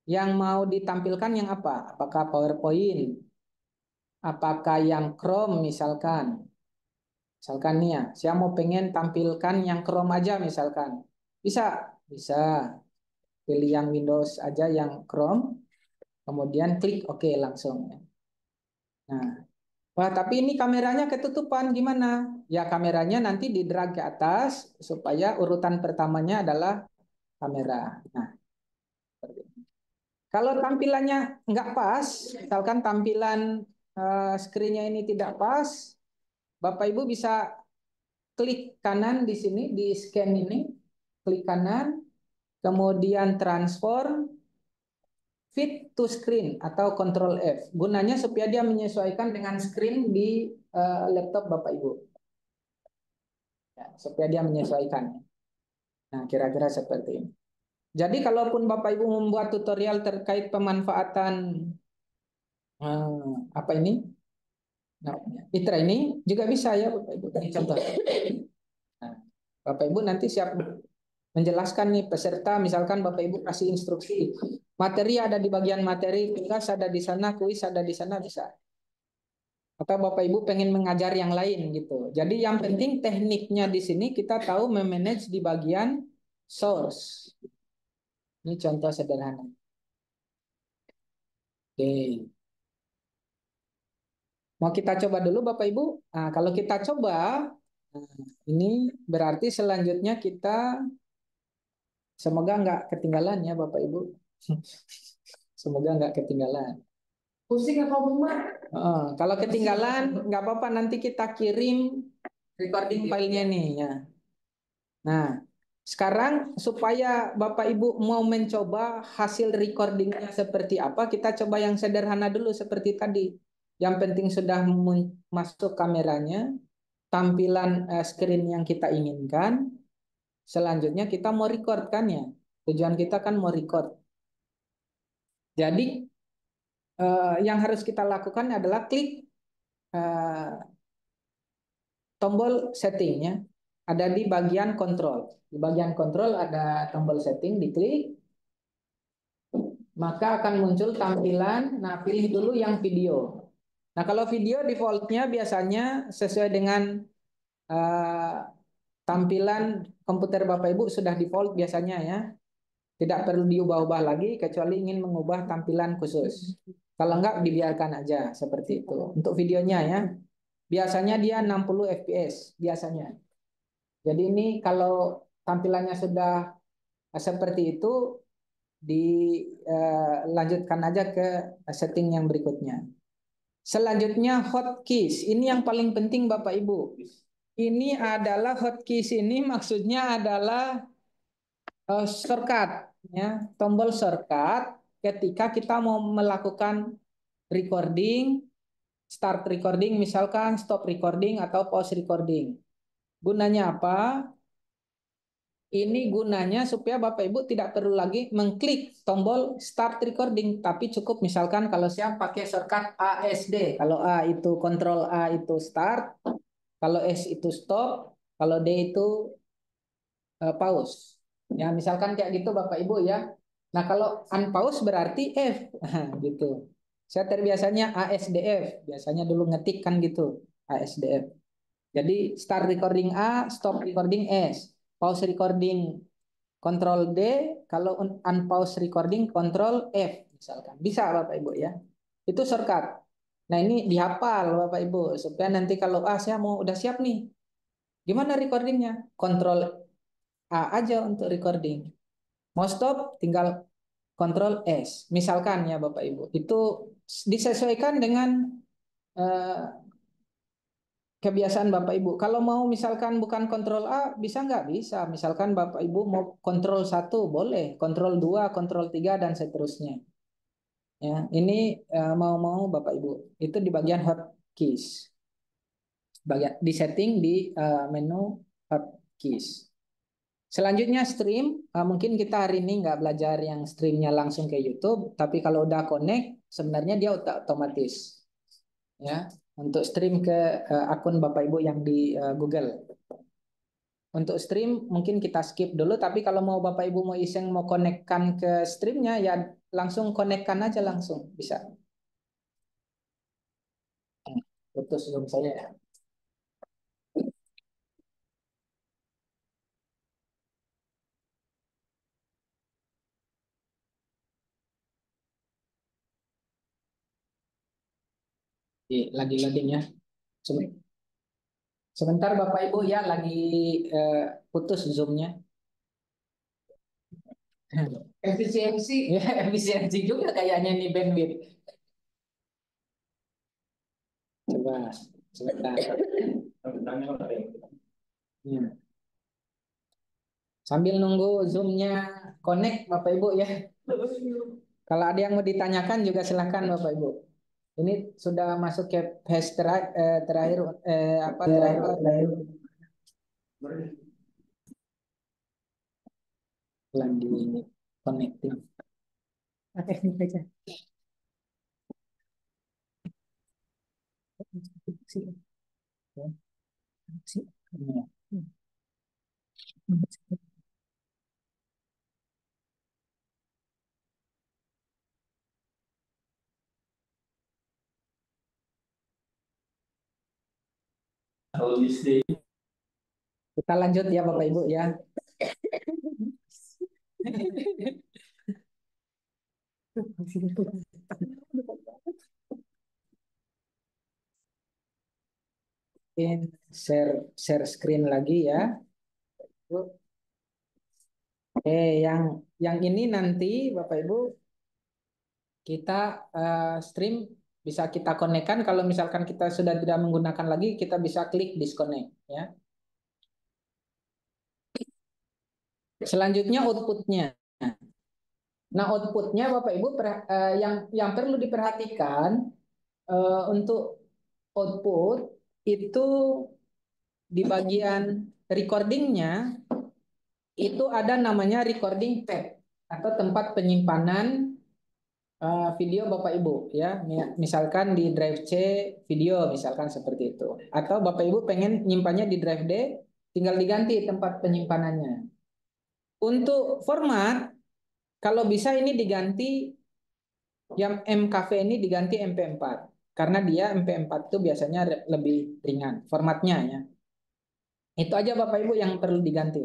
Yang mau ditampilkan yang apa? Apakah PowerPoint? Apakah yang Chrome misalkan? Misalkan nih ya, saya mau pengen tampilkan yang Chrome aja misalkan. Bisa, bisa. Pilih yang Windows aja yang Chrome, kemudian klik OK langsung. Nah, wah tapi ini kameranya ketutupan gimana? Ya kameranya nanti di drag ke atas supaya urutan pertamanya adalah kamera. Nah, seperti ini. Kalau tampilannya nggak pas, misalkan tampilan screen-nya ini tidak pas, Bapak Ibu bisa klik kanan di sini, di scan ini, klik kanan, kemudian transform, fit to screen atau Control F. Gunanya supaya dia menyesuaikan dengan screen di laptop Bapak Ibu. Ya, supaya dia menyesuaikan. Nah, kira-kira seperti ini. Jadi kalaupun Bapak Ibu membuat tutorial terkait pemanfaatan apa ini? Nah, Itra ini juga bisa ya Bapak Ibu. Ini contoh. Nah, Bapak Ibu nanti siap menjelaskan nih peserta, misalkan Bapak Ibu kasih instruksi. Materi ada di bagian materi, tugas ada di sana, kuis ada di sana, bisa. Atau Bapak Ibu pengen mengajar yang lain gitu. Jadi yang penting tekniknya di sini kita tahu memanage di bagian source. Ini contoh sederhana. Oke. Mau kita coba dulu Bapak Ibu? Nah, kalau kita coba, ini berarti selanjutnya kita semoga nggak ketinggalan ya Bapak Ibu. Semoga nggak ketinggalan. Pusing apa rumah? Kalau ketinggalan nggak apa-apa, nanti kita kirim recording filenya nih ya. Nah, sekarang supaya Bapak Ibu mau mencoba hasil recordingnya seperti apa, kita coba yang sederhana dulu seperti tadi. Yang penting sudah masuk kameranya, tampilan screen yang kita inginkan. Selanjutnya kita mau record kan ya. Tujuan kita kan mau record. Jadi yang harus kita lakukan adalah klik tombol settingnya. Ada di bagian kontrol. Di bagian kontrol ada tombol setting, diklik. Maka akan muncul tampilan, nah pilih dulu yang video. Nah kalau video defaultnya biasanya sesuai dengan uh, tampilan komputer Bapak Ibu sudah default biasanya ya. Tidak perlu diubah-ubah lagi kecuali ingin mengubah tampilan khusus. Kalau enggak dibiarkan aja seperti itu. Untuk videonya ya. biasanya dia 60 fps biasanya. Jadi ini kalau tampilannya sudah seperti itu, dilanjutkan aja ke setting yang berikutnya. Selanjutnya hotkeys. Ini yang paling penting Bapak Ibu. Ini adalah hotkeys, ini maksudnya adalah shortcut, ya, tombol shortcut ketika kita mau melakukan recording, start recording misalkan, stop recording atau pause recording. Gunanya apa? Ini gunanya supaya Bapak Ibu tidak perlu lagi mengklik tombol start recording, tapi cukup misalkan kalau saya pakai shortcut ASD. Kalau A itu Control A itu start, kalau S itu stop, kalau D itu pause. Ya, misalkan kayak gitu Bapak Ibu ya. Nah, kalau unpause berarti F. Gitu. Saya terbiasanya ASDF, biasanya dulu ngetik kan gitu, ASDF. Jadi start recording A, stop recording S. Pause recording Control D, kalau unpause recording Control F misalkan. Bisa Bapak Ibu ya. Itu shortcut. Nah, ini dihafal Bapak Ibu supaya nanti kalau saya mau udah siap nih. Gimana recordingnya? Control A aja untuk recording. Mau stop tinggal Control S. Misalkan ya Bapak Ibu. Itu disesuaikan dengan eh, kebiasaan Bapak Ibu. Kalau mau misalkan bukan kontrol A, bisa nggak? Bisa. Misalkan Bapak Ibu mau kontrol satu, boleh. Kontrol 2, kontrol 3, dan seterusnya. Ya, ini mau-mau Bapak Ibu. Itu di bagian hotkeys. Bagian di setting di menu hotkeys. Selanjutnya stream. Mungkin kita hari ini nggak belajar yang streamnya langsung ke YouTube, tapi kalau udah connect, sebenarnya dia otomatis. Ya, untuk stream ke akun Bapak Ibu yang di Google. Untuk stream mungkin kita skip dulu, tapi kalau mau Bapak Ibu mau iseng mau konekkan ke streamnya ya langsung konekkan aja langsung bisa. Putus Zoom saya ya. Lagi loading ya. Sebentar Bapak Ibu ya lagi eh, putus Zoom-nya. Efisiensi. Ya, efisiensi juga kayaknya nih bandwidth. Coba sebentar. Ya. Sambil nunggu Zoom-nya connect Bapak Ibu ya. Kalau ada yang mau ditanyakan juga silahkan Bapak Ibu. Ini sudah masuk ke phase terakhir apa terakhir lagi connecting. Oke, ini aja. Kita lanjut ya Bapak Ibu ya. Share screen lagi ya. Oke, yang ini nanti Bapak Ibu kita stream bisa kita konekkan. Kalau misalkan kita sudah tidak menggunakan lagi, kita bisa klik disconnect ya. Selanjutnya outputnya. Nah, outputnya Bapak Ibu yang perlu diperhatikan untuk output itu di bagian recordingnya itu ada namanya recording tab atau tempat penyimpanan video Bapak Ibu ya. Misalkan di drive C video misalkan seperti itu. Atau Bapak Ibu pengen nyimpannya di drive D, tinggal diganti tempat penyimpanannya. Untuk format kalau bisa ini diganti yang MKV ini diganti MP4 karena dia MP4 itu biasanya lebih ringan formatnya ya. Itu aja Bapak Ibu yang perlu diganti.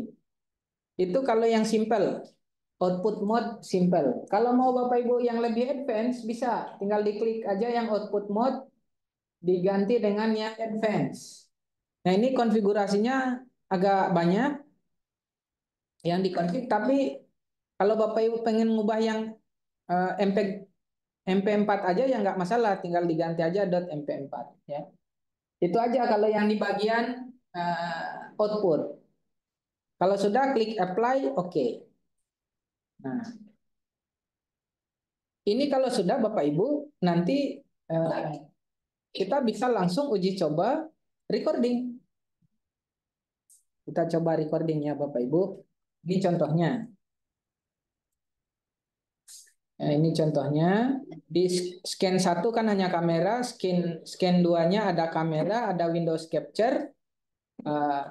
Itu kalau yang simple, output mode simple. Kalau mau Bapak Ibu yang lebih advance bisa tinggal diklik aja yang output mode diganti dengan yang advance. Nah, ini konfigurasinya agak banyak yang dikonfig, tapi kalau Bapak Ibu pengen ngubah yang MP4 aja ya nggak masalah, tinggal diganti aja .mp4 ya. Itu aja kalau yang di bagian output. Kalau sudah klik apply, oke. Nah, ini kalau sudah Bapak Ibu nanti kita bisa langsung uji coba recording. Kita coba recording ya Bapak Ibu. Ini contohnya. Nah, ini contohnya di scan 1 kan hanya kamera, scan 2-nya ada kamera, ada Windows Capture.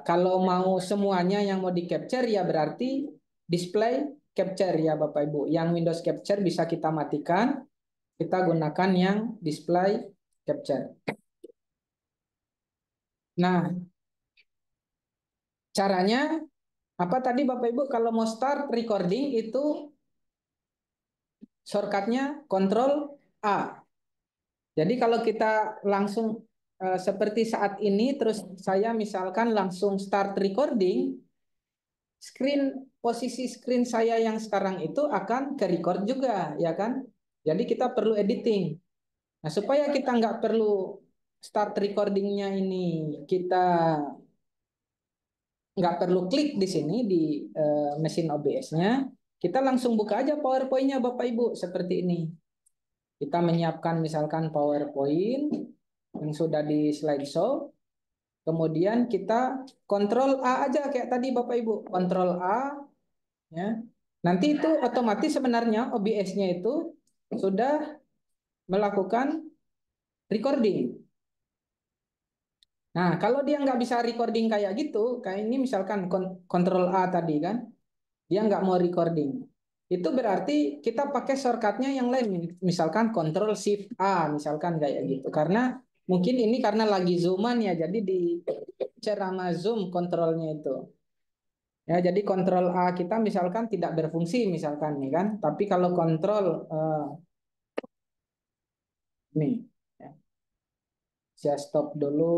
Kalau mau semuanya yang mau di capture ya berarti display capture ya Bapak Ibu. Yang Windows Capture bisa kita matikan, kita gunakan yang display capture. Nah, caranya apa tadi Bapak Ibu? Kalau mau start recording itu shortcutnya Ctrl A. Jadi kalau kita langsung seperti saat ini, terus saya misalkan langsung start recording, posisi screen saya yang sekarang itu akan ke record juga, ya kan? Jadi kita perlu editing. Nah, supaya kita nggak perlu start recordingnya ini, kita nggak perlu klik di sini di mesin OBS-nya, kita langsung buka aja PowerPoint-nya Bapak Ibu seperti ini. Kita menyiapkan misalkan PowerPoint yang sudah di slideshow, kemudian kita Ctrl A aja kayak tadi Bapak Ibu, Ctrl A, ya. Nanti itu otomatis sebenarnya OBS-nya itu sudah melakukan recording. Nah, kalau dia nggak bisa recording kayak gitu, kayak ini misalkan Ctrl A tadi kan, dia nggak mau recording. Itu berarti kita pakai shortcutnya yang lain, misalkan Ctrl Shift A, misalkan kayak gitu. Karena mungkin ini karena lagi zooman ya, jadi di cara zoom kontrolnya itu. Ya, jadi Ctrl A kita misalkan tidak berfungsi misalkan nih kan, tapi kalau kontrol nih, ya. Saya stop dulu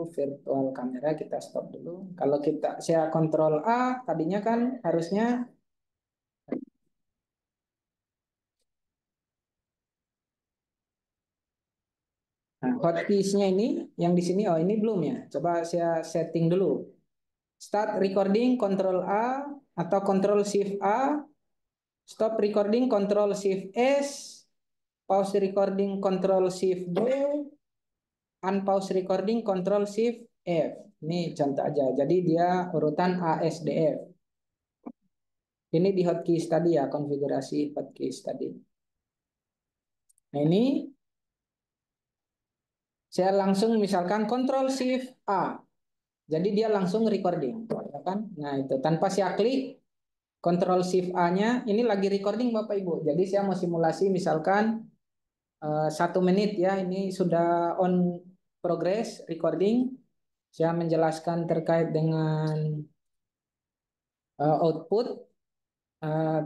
virtual kamera, kita stop dulu. Kalau saya kontrol A, tadinya kan harusnya hotkeys-nya ini yang di sini, oh ini belum ya. Coba saya setting dulu. Start recording Ctrl A atau Ctrl Shift A, stop recording Ctrl Shift S, pause recording Ctrl Shift D, unpause recording Ctrl Shift F. Ini contoh aja. Jadi dia urutan ASDF. Ini di hotkeys tadi ya, konfigurasi hotkeys tadi. Nah ini saya langsung misalkan Ctrl Shift A. Jadi dia langsung recording, ya kan? Nah itu tanpa saya klik Ctrl Shift A-nya, ini lagi recording Bapak Ibu. Jadi saya mau simulasi misalkan 1 menit ya, ini sudah on progress recording. Saya menjelaskan terkait dengan output.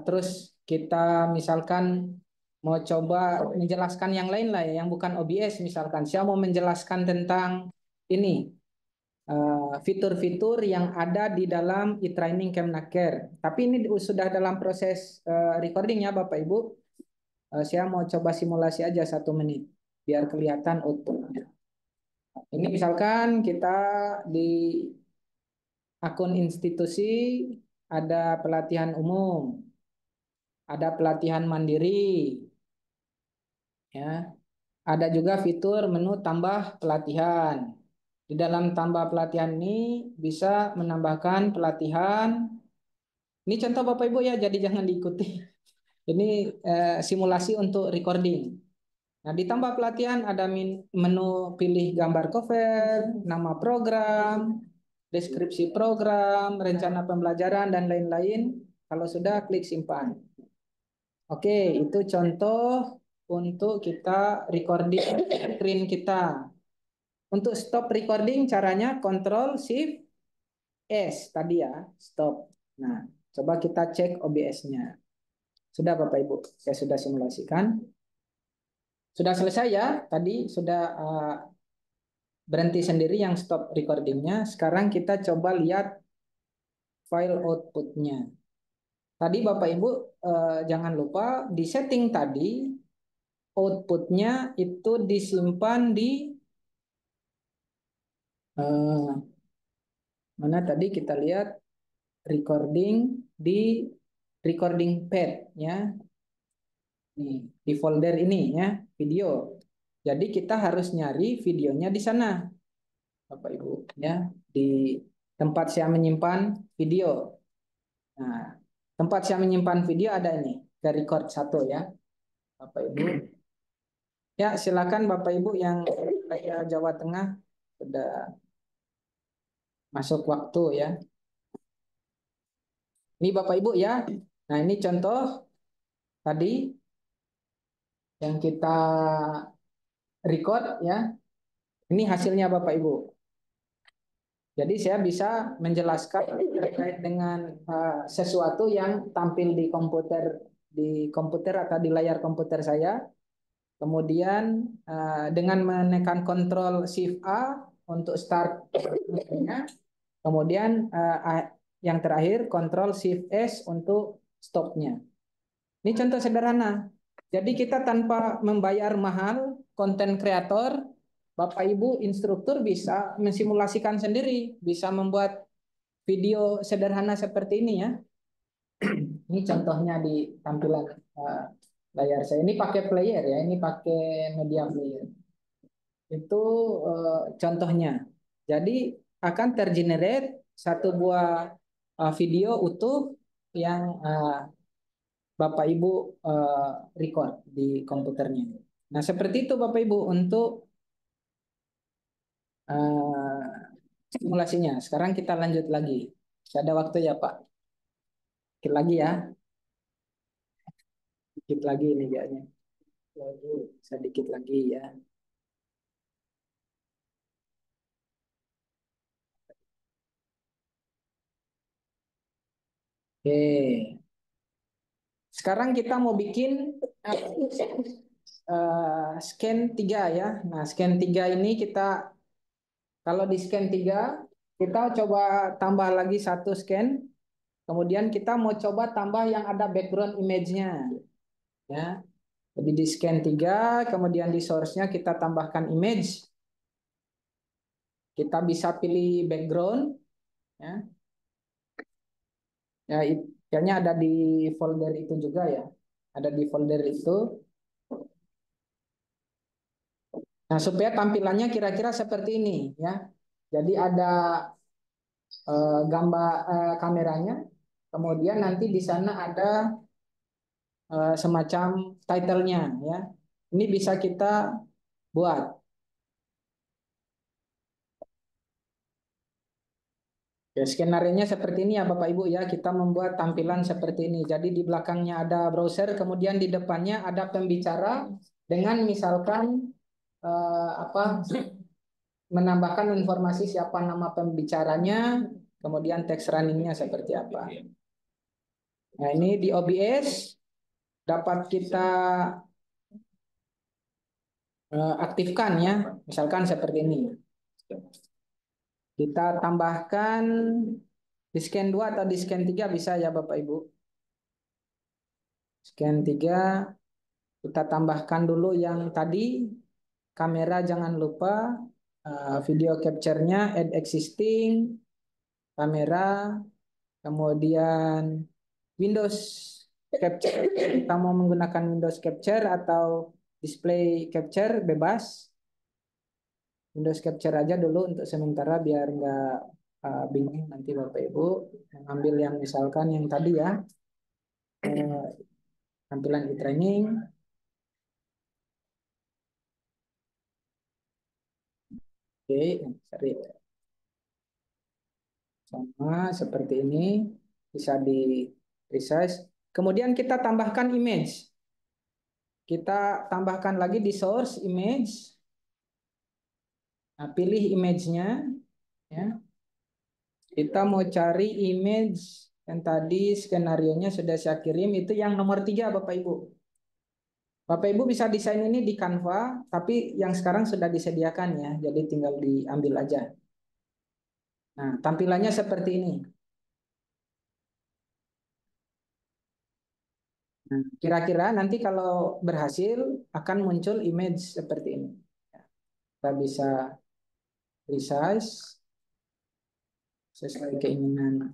Terus kita misalkan mau coba menjelaskan yang lain lah ya, yang bukan OBS misalkan. Saya mau menjelaskan tentang ini fitur-fitur yang ada di dalam e-training Kemnaker. Tapi ini sudah dalam proses recording ya Bapak Ibu. Saya mau coba simulasi aja 1 menit biar kelihatan outputnya. Ini misalkan kita di akun institusi ada pelatihan umum, ada pelatihan mandiri, ya. Ada juga fitur menu tambah pelatihan. Di dalam tambah pelatihan ini bisa menambahkan pelatihan. Ini contoh Bapak Ibu ya, jadi jangan diikuti. Ini simulasi untuk recording. Nah, ditambah pelatihan ada menu pilih gambar cover, nama program, deskripsi program, rencana pembelajaran, dan lain-lain. Kalau sudah, klik simpan. Oke, itu contoh untuk kita recording screen kita. Untuk stop recording caranya Ctrl Shift S tadi ya, stop. Nah, coba kita cek OBS-nya. Sudah Bapak Ibu, saya sudah simulasikan. Sudah selesai ya, tadi sudah berhenti sendiri yang stop recordingnya. Sekarang kita coba lihat file outputnya. Tadi Bapak Ibu jangan lupa di setting tadi outputnya itu disimpan di mana tadi kita lihat recording di recording pad ya. Nih, di folder ini ya, video. Jadi kita harus nyari videonya di sana, Bapak Ibu ya, di tempat saya menyimpan video. Nah, tempat saya menyimpan video ada ini, ke record satu ya, Bapak Ibu. Ya, silakan Bapak Ibu yang wilayah Jawa Tengah sudah masuk waktu ya. Ini Bapak Ibu ya. Nah, ini contoh tadi yang kita record ya. Ini hasilnya Bapak Ibu. Jadi saya bisa menjelaskan terkait dengan sesuatu yang tampil di komputer atau di layar komputer saya. Kemudian dengan menekan Ctrl Shift A untuk start, kemudian yang terakhir Ctrl Shift S untuk stopnya. Ini contoh sederhana. Jadi kita tanpa membayar mahal, konten kreator, Bapak Ibu instruktur bisa mensimulasikan sendiri, bisa membuat video sederhana seperti ini ya. Ini contohnya di tampilan layar saya. Ini pakai player ya, ini pakai media player. Itu contohnya. Jadi akan tergenerate satu buah video utuh yang Bapak Ibu record di komputernya. Nah, seperti itu Bapak Ibu untuk simulasinya. Sekarang kita lanjut lagi. Masih ada waktu ya Pak? Sedikit lagi ya. Sedikit lagi ini kayaknya. Sedikit lagi ya. Oke. Sekarang kita mau bikin scan 3 ya. Nah, scan 3 ini kita kalau di scan 3 kita coba tambah lagi satu scan. Kemudian kita mau coba tambah yang ada background image-nya. Ya. Jadi di scan 3, kemudian di source-nya kita tambahkan image. Kita bisa pilih background. Ya, ya kayaknya ada di folder itu juga ya. Ada di folder itu. Nah, supaya tampilannya kira-kira seperti ini ya. Jadi ada gambar kameranya, kemudian nanti di sana ada semacam title-nya ya. Ini bisa kita buat. Ya, skenario-nya seperti ini ya Bapak Ibu ya. Kita membuat tampilan seperti ini. Jadi di belakangnya ada browser, kemudian di depannya ada pembicara dengan misalkan apa menambahkan informasi siapa nama pembicaranya, kemudian teks runningnya seperti apa. Nah, ini di OBS dapat kita aktifkan ya, misalkan seperti ini. Kita tambahkan di scan 2 atau di scan 3 bisa ya Bapak Ibu. Scan 3 kita tambahkan dulu yang tadi, kamera jangan lupa, video capture-nya add existing, kamera, kemudian Windows Capture. Kita mau menggunakan Windows Capture atau Display Capture bebas. Windows Capture aja dulu untuk sementara biar nggak bingung nanti Bapak Ibu. Ambil yang misalkan yang tadi ya, tampilan e-training. Oke, sorry. Sama seperti ini, bisa di resize. Kemudian kita tambahkan image. Kita tambahkan lagi di source image. Nah, pilih image-nya. Ya. Kita mau cari image yang tadi skenario-nya sudah saya kirim. Itu yang nomor 3 Bapak Ibu. Bapak Ibu bisa desain ini di Canva, tapi yang sekarang sudah disediakan ya, jadi tinggal diambil aja. Nah, tampilannya seperti ini. Nah, kira-kira nanti kalau berhasil akan muncul image seperti ini. Kita bisa resize sesuai keinginan.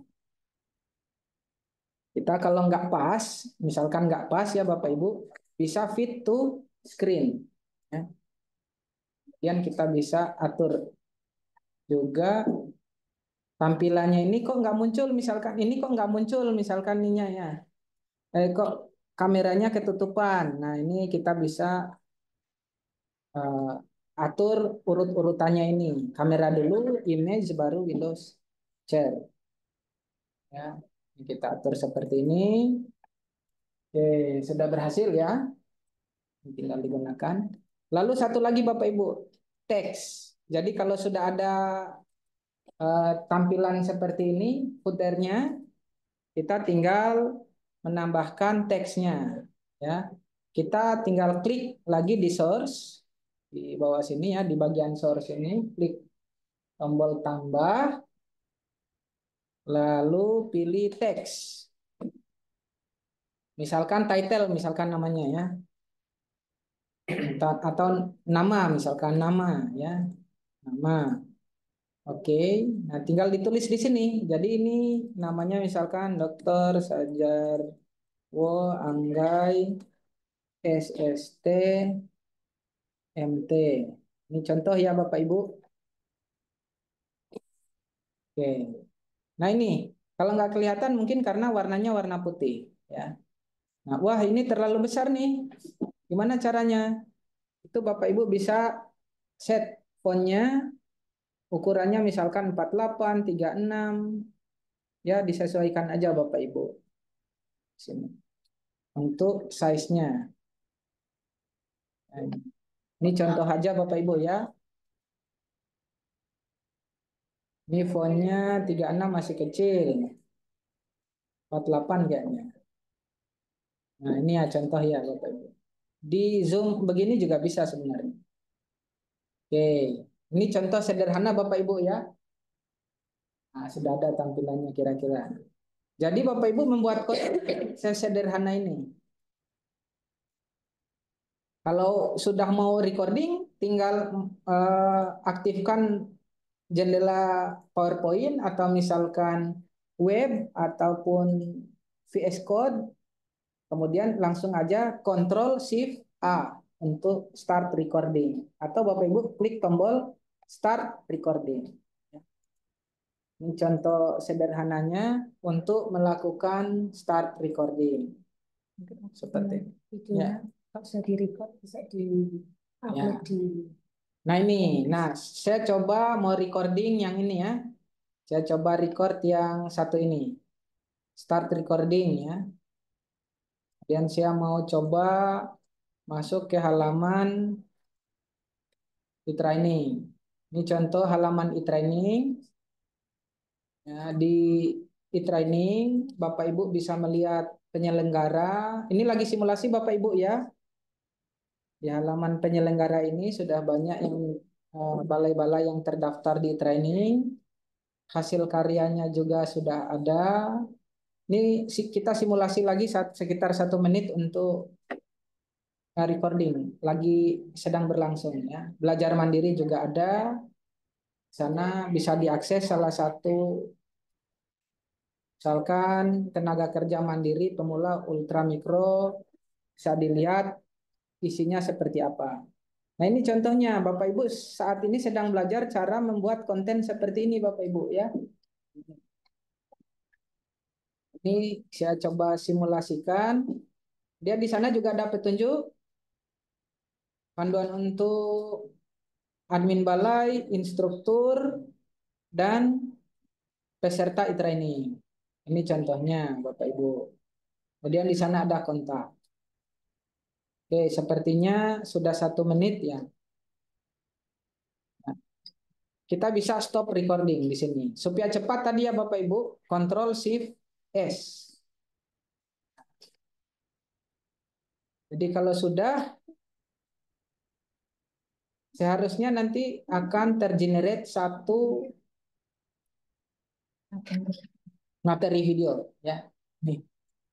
Kita kalau nggak pas, misalkan nggak pas ya Bapak Ibu, bisa fit to screen. Ya. Kemudian kita bisa atur juga tampilannya ini kok nggak muncul, misalkan ini kok nggak muncul, misalkan ininya ya. Kok kameranya ketutupan. Nah ini kita bisa eh, atur urut-urutannya ini. Kamera dulu, image, baru Windows Share. Ya, ini kita atur seperti ini. Oke, sudah berhasil ya. Tinggal digunakan. Lalu satu lagi Bapak Ibu, teks. Jadi kalau sudah ada tampilan seperti ini, footernya, kita tinggal menambahkan teksnya. Ya, kita tinggal klik lagi di source di bawah sini ya, di bagian source ini, klik tombol tambah, lalu pilih teks. Misalkan title, misalkan namanya ya, atau nama, misalkan nama ya, nama. Oke, nah tinggal ditulis di sini. Jadi ini namanya misalkan Dr. Sajarwo Anggai SST MT. Ini contoh ya Bapak Ibu. Oke. Nah ini kalau nggak kelihatan mungkin karena warnanya warna putih ya. Nah, wah ini terlalu besar nih. Gimana caranya? Itu Bapak Ibu bisa set fontnya ukurannya misalkan 48, 36 ya disesuaikan aja Bapak Ibu. Sini. Untuk size-nya. Nah, ini contoh aja Bapak Ibu ya. Ini fontnya 36 masih kecil. 48 kayaknya. Nah ini ya contoh ya Bapak Ibu. Di Zoom begini juga bisa sebenarnya. Oke. Ini contoh sederhana Bapak Ibu ya. Nah, sudah ada tampilannya kira-kira. Jadi Bapak Ibu membuat konten sederhana ini. Kalau sudah mau recording, tinggal aktifkan jendela PowerPoint atau misalkan web ataupun VS Code, kemudian langsung aja Ctrl Shift A untuk start recording. Atau Bapak Ibu klik tombol start recording. Ini contoh sederhananya untuk melakukan start recording. Seperti ini. Videonya Ya. kalau sudah di record bisa di Ya. upload di. Nah ini, nah saya coba mau recording yang ini ya. Saya coba record yang satu ini. Start recording ya. Dan saya mau coba masuk ke halaman e-training. Ini contoh halaman e-training. Ya, di e-training, Bapak Ibu bisa melihat penyelenggara. Ini lagi simulasi Bapak Ibu ya. Di halaman penyelenggara ini sudah banyak yang balai-balai yang terdaftar di e-training. Hasil karyanya juga sudah ada. Ini kita simulasi lagi sekitar 1 menit untuk recording. Lagi sedang berlangsung ya. Belajar mandiri juga ada. Sana bisa diakses salah satu misalkan tenaga kerja mandiri pemula ultra mikro bisa dilihat isinya seperti apa. Nah, ini contohnya Bapak Ibu saat ini sedang belajar cara membuat konten seperti ini Bapak Ibu ya. Ini saya coba simulasikan. Dia di sana juga ada petunjuk panduan untuk admin balai, instruktur, dan peserta e-training. Ini contohnya Bapak Ibu. Kemudian di sana ada kontak. Oke, sepertinya sudah 1 menit ya. Nah, kita bisa stop recording di sini. Supaya cepat tadi ya Bapak Ibu, Ctrl Shift S. Jadi kalau sudah, seharusnya nanti akan tergenerate satu materi video ya. Nih,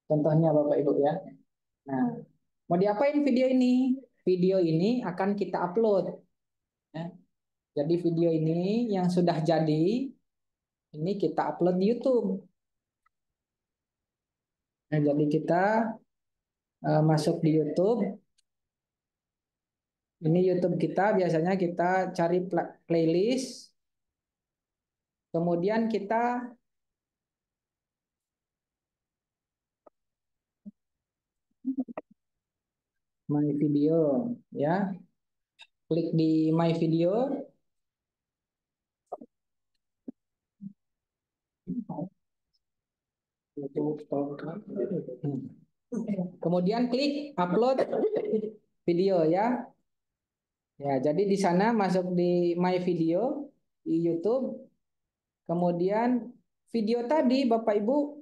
contohnya Bapak Ibu ya. Nah, mau diapain video ini? Video ini akan kita upload ya. Jadi video ini yang sudah jadi ini kita upload di YouTube. Nah, jadi kita masuk di YouTube. Ini YouTube kita, biasanya kita cari playlist, kemudian kita My Video ya. Klik di My Video. Kemudian klik upload video ya. Ya, jadi di sana masuk di My Video di YouTube. Kemudian video tadi Bapak Ibu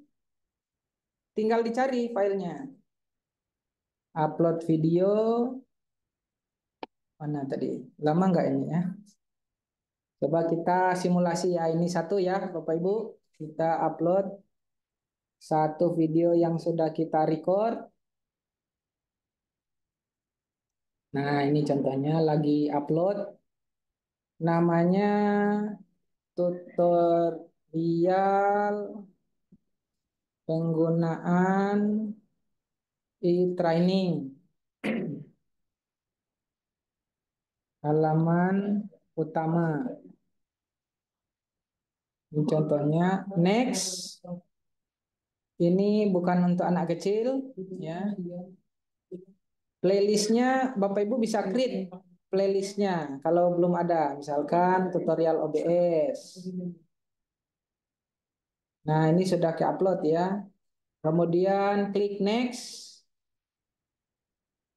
tinggal dicari filenya. Upload video mana tadi? Lama nggak ini ya? Coba kita simulasi ya. Ini satu ya Bapak Ibu. Kita upload satu video yang sudah kita record. Nah, ini contohnya lagi upload. Namanya tutorial penggunaan e-training. Halaman utama. Ini contohnya. Next. Ini bukan untuk anak kecil, ya. Playlistnya Bapak Ibu bisa create playlistnya kalau belum ada, misalkan tutorial OBS. Nah, ini sudah ke-upload ya. Kemudian klik next.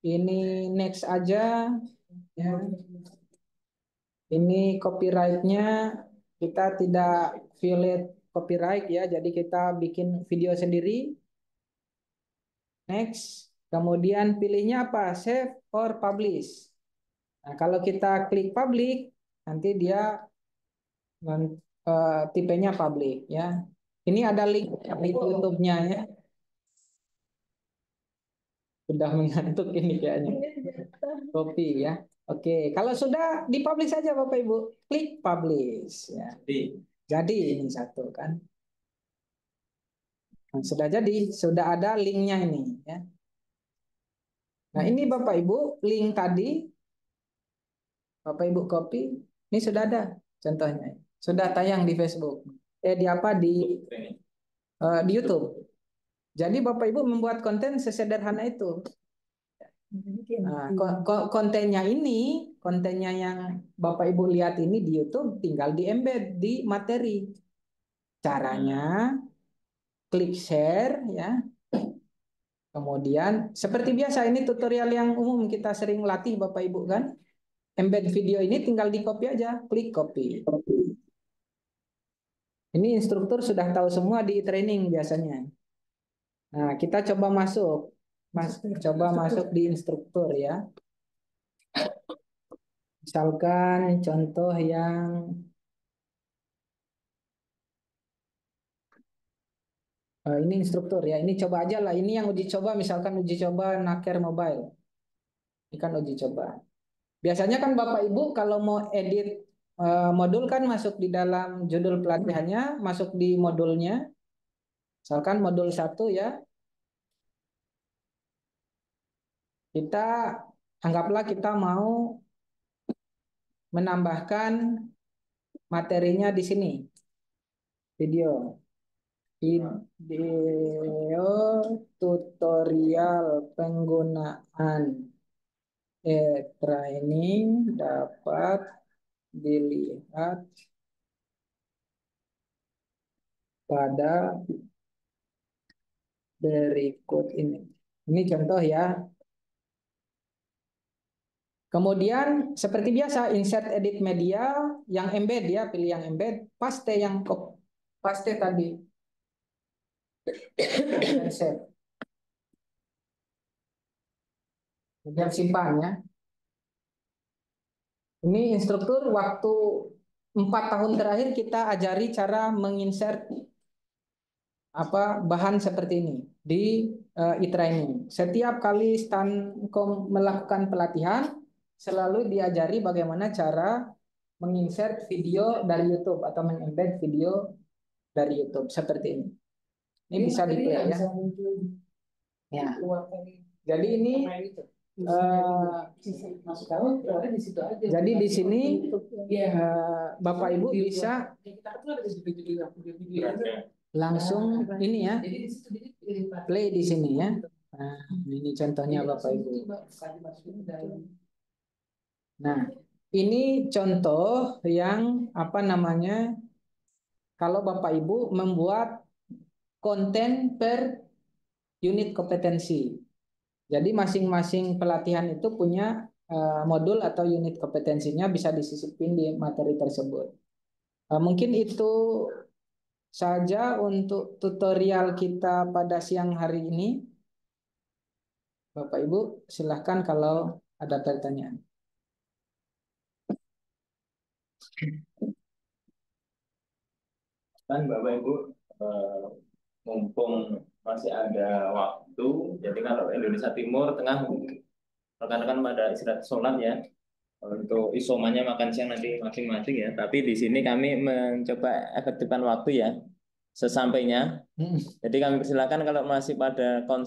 Ini next aja. Ya. Ini copyright-nya kita tidak violate copyright ya, jadi kita bikin video sendiri. Next. Kemudian pilihnya apa? Save or publish. Nah, kalau kita klik public, nanti dia tipenya public ya. Ini ada link di YouTube-nya ya. Sudah mengantuk ini kayaknya. Copy ya. Oke, kalau sudah dipublish saja Bapak Ibu, klik publish ya. Jadi ini satu kan. Nah, sudah jadi, sudah ada linknya ini ya. Nah, ini Bapak Ibu, link tadi Bapak Ibu copy, ini sudah ada contohnya. Sudah tayang di Facebook. Di apa di YouTube. Jadi Bapak Ibu membuat konten sesederhana itu. Nah, kontennya yang Bapak Ibu lihat ini di YouTube tinggal di embed di materi. Caranya klik share ya. Kemudian seperti biasa ini tutorial yang umum kita sering latih Bapak Ibu kan. Embed video ini tinggal di copy aja, klik copy. Ini instruktur sudah tahu semua di training biasanya. Nah, kita coba masuk. Coba masuk di instruktur ya. Misalkan contoh yang ini instruktur ya. Ini coba aja lah. Ini yang uji coba, misalkan uji coba Naker Mobile. Ini kan uji coba. Biasanya kan Bapak Ibu kalau mau edit modul kan masuk di dalam judul pelatihannya, masuk di modulnya. Misalkan modul 1 ya. Kita anggaplah kita mau menambahkan materinya di sini. Video tutorial penggunaan e-training dapat dilihat pada berikut ini. Ini contoh ya. Kemudian seperti biasa insert edit media yang embed ya, pilih yang embed, paste yang paste tadi. Dan save. Bagian simpan ya. Ini instruktur waktu 4 tahun terakhir kita ajari cara menginsert bahan seperti ini di e-training. Setiap kali Stankom melakukan pelatihan, selalu diajari bagaimana cara menginsert video dari YouTube atau mengembed video dari YouTube seperti ini. Ini bisa di-play ya. Ya. Jadi ini jadi di sini Bapak Ibu bisa langsung ini ya, play di sini ya. Nah, ini contohnya Bapak Ibu. Nah, ini contoh yang kalau Bapak Ibu membuat konten per unit kompetensi. Jadi masing-masing pelatihan itu punya modul atau unit kompetensinya, bisa disisipin di materi tersebut. Mungkin itu saja untuk tutorial kita pada siang hari ini. Bapak Ibu, silahkan kalau ada pertanyaan. Kan Bapak Ibu, mumpung masih ada waktu, jadi kalau Indonesia Timur Tengah rekan-rekan pada istirahat sholat ya, untuk isomannya makan siang nanti masing-masing ya. Tapi di sini kami mencoba efektifkan waktu ya, sesampainya. Jadi kami persilakan kalau masih pada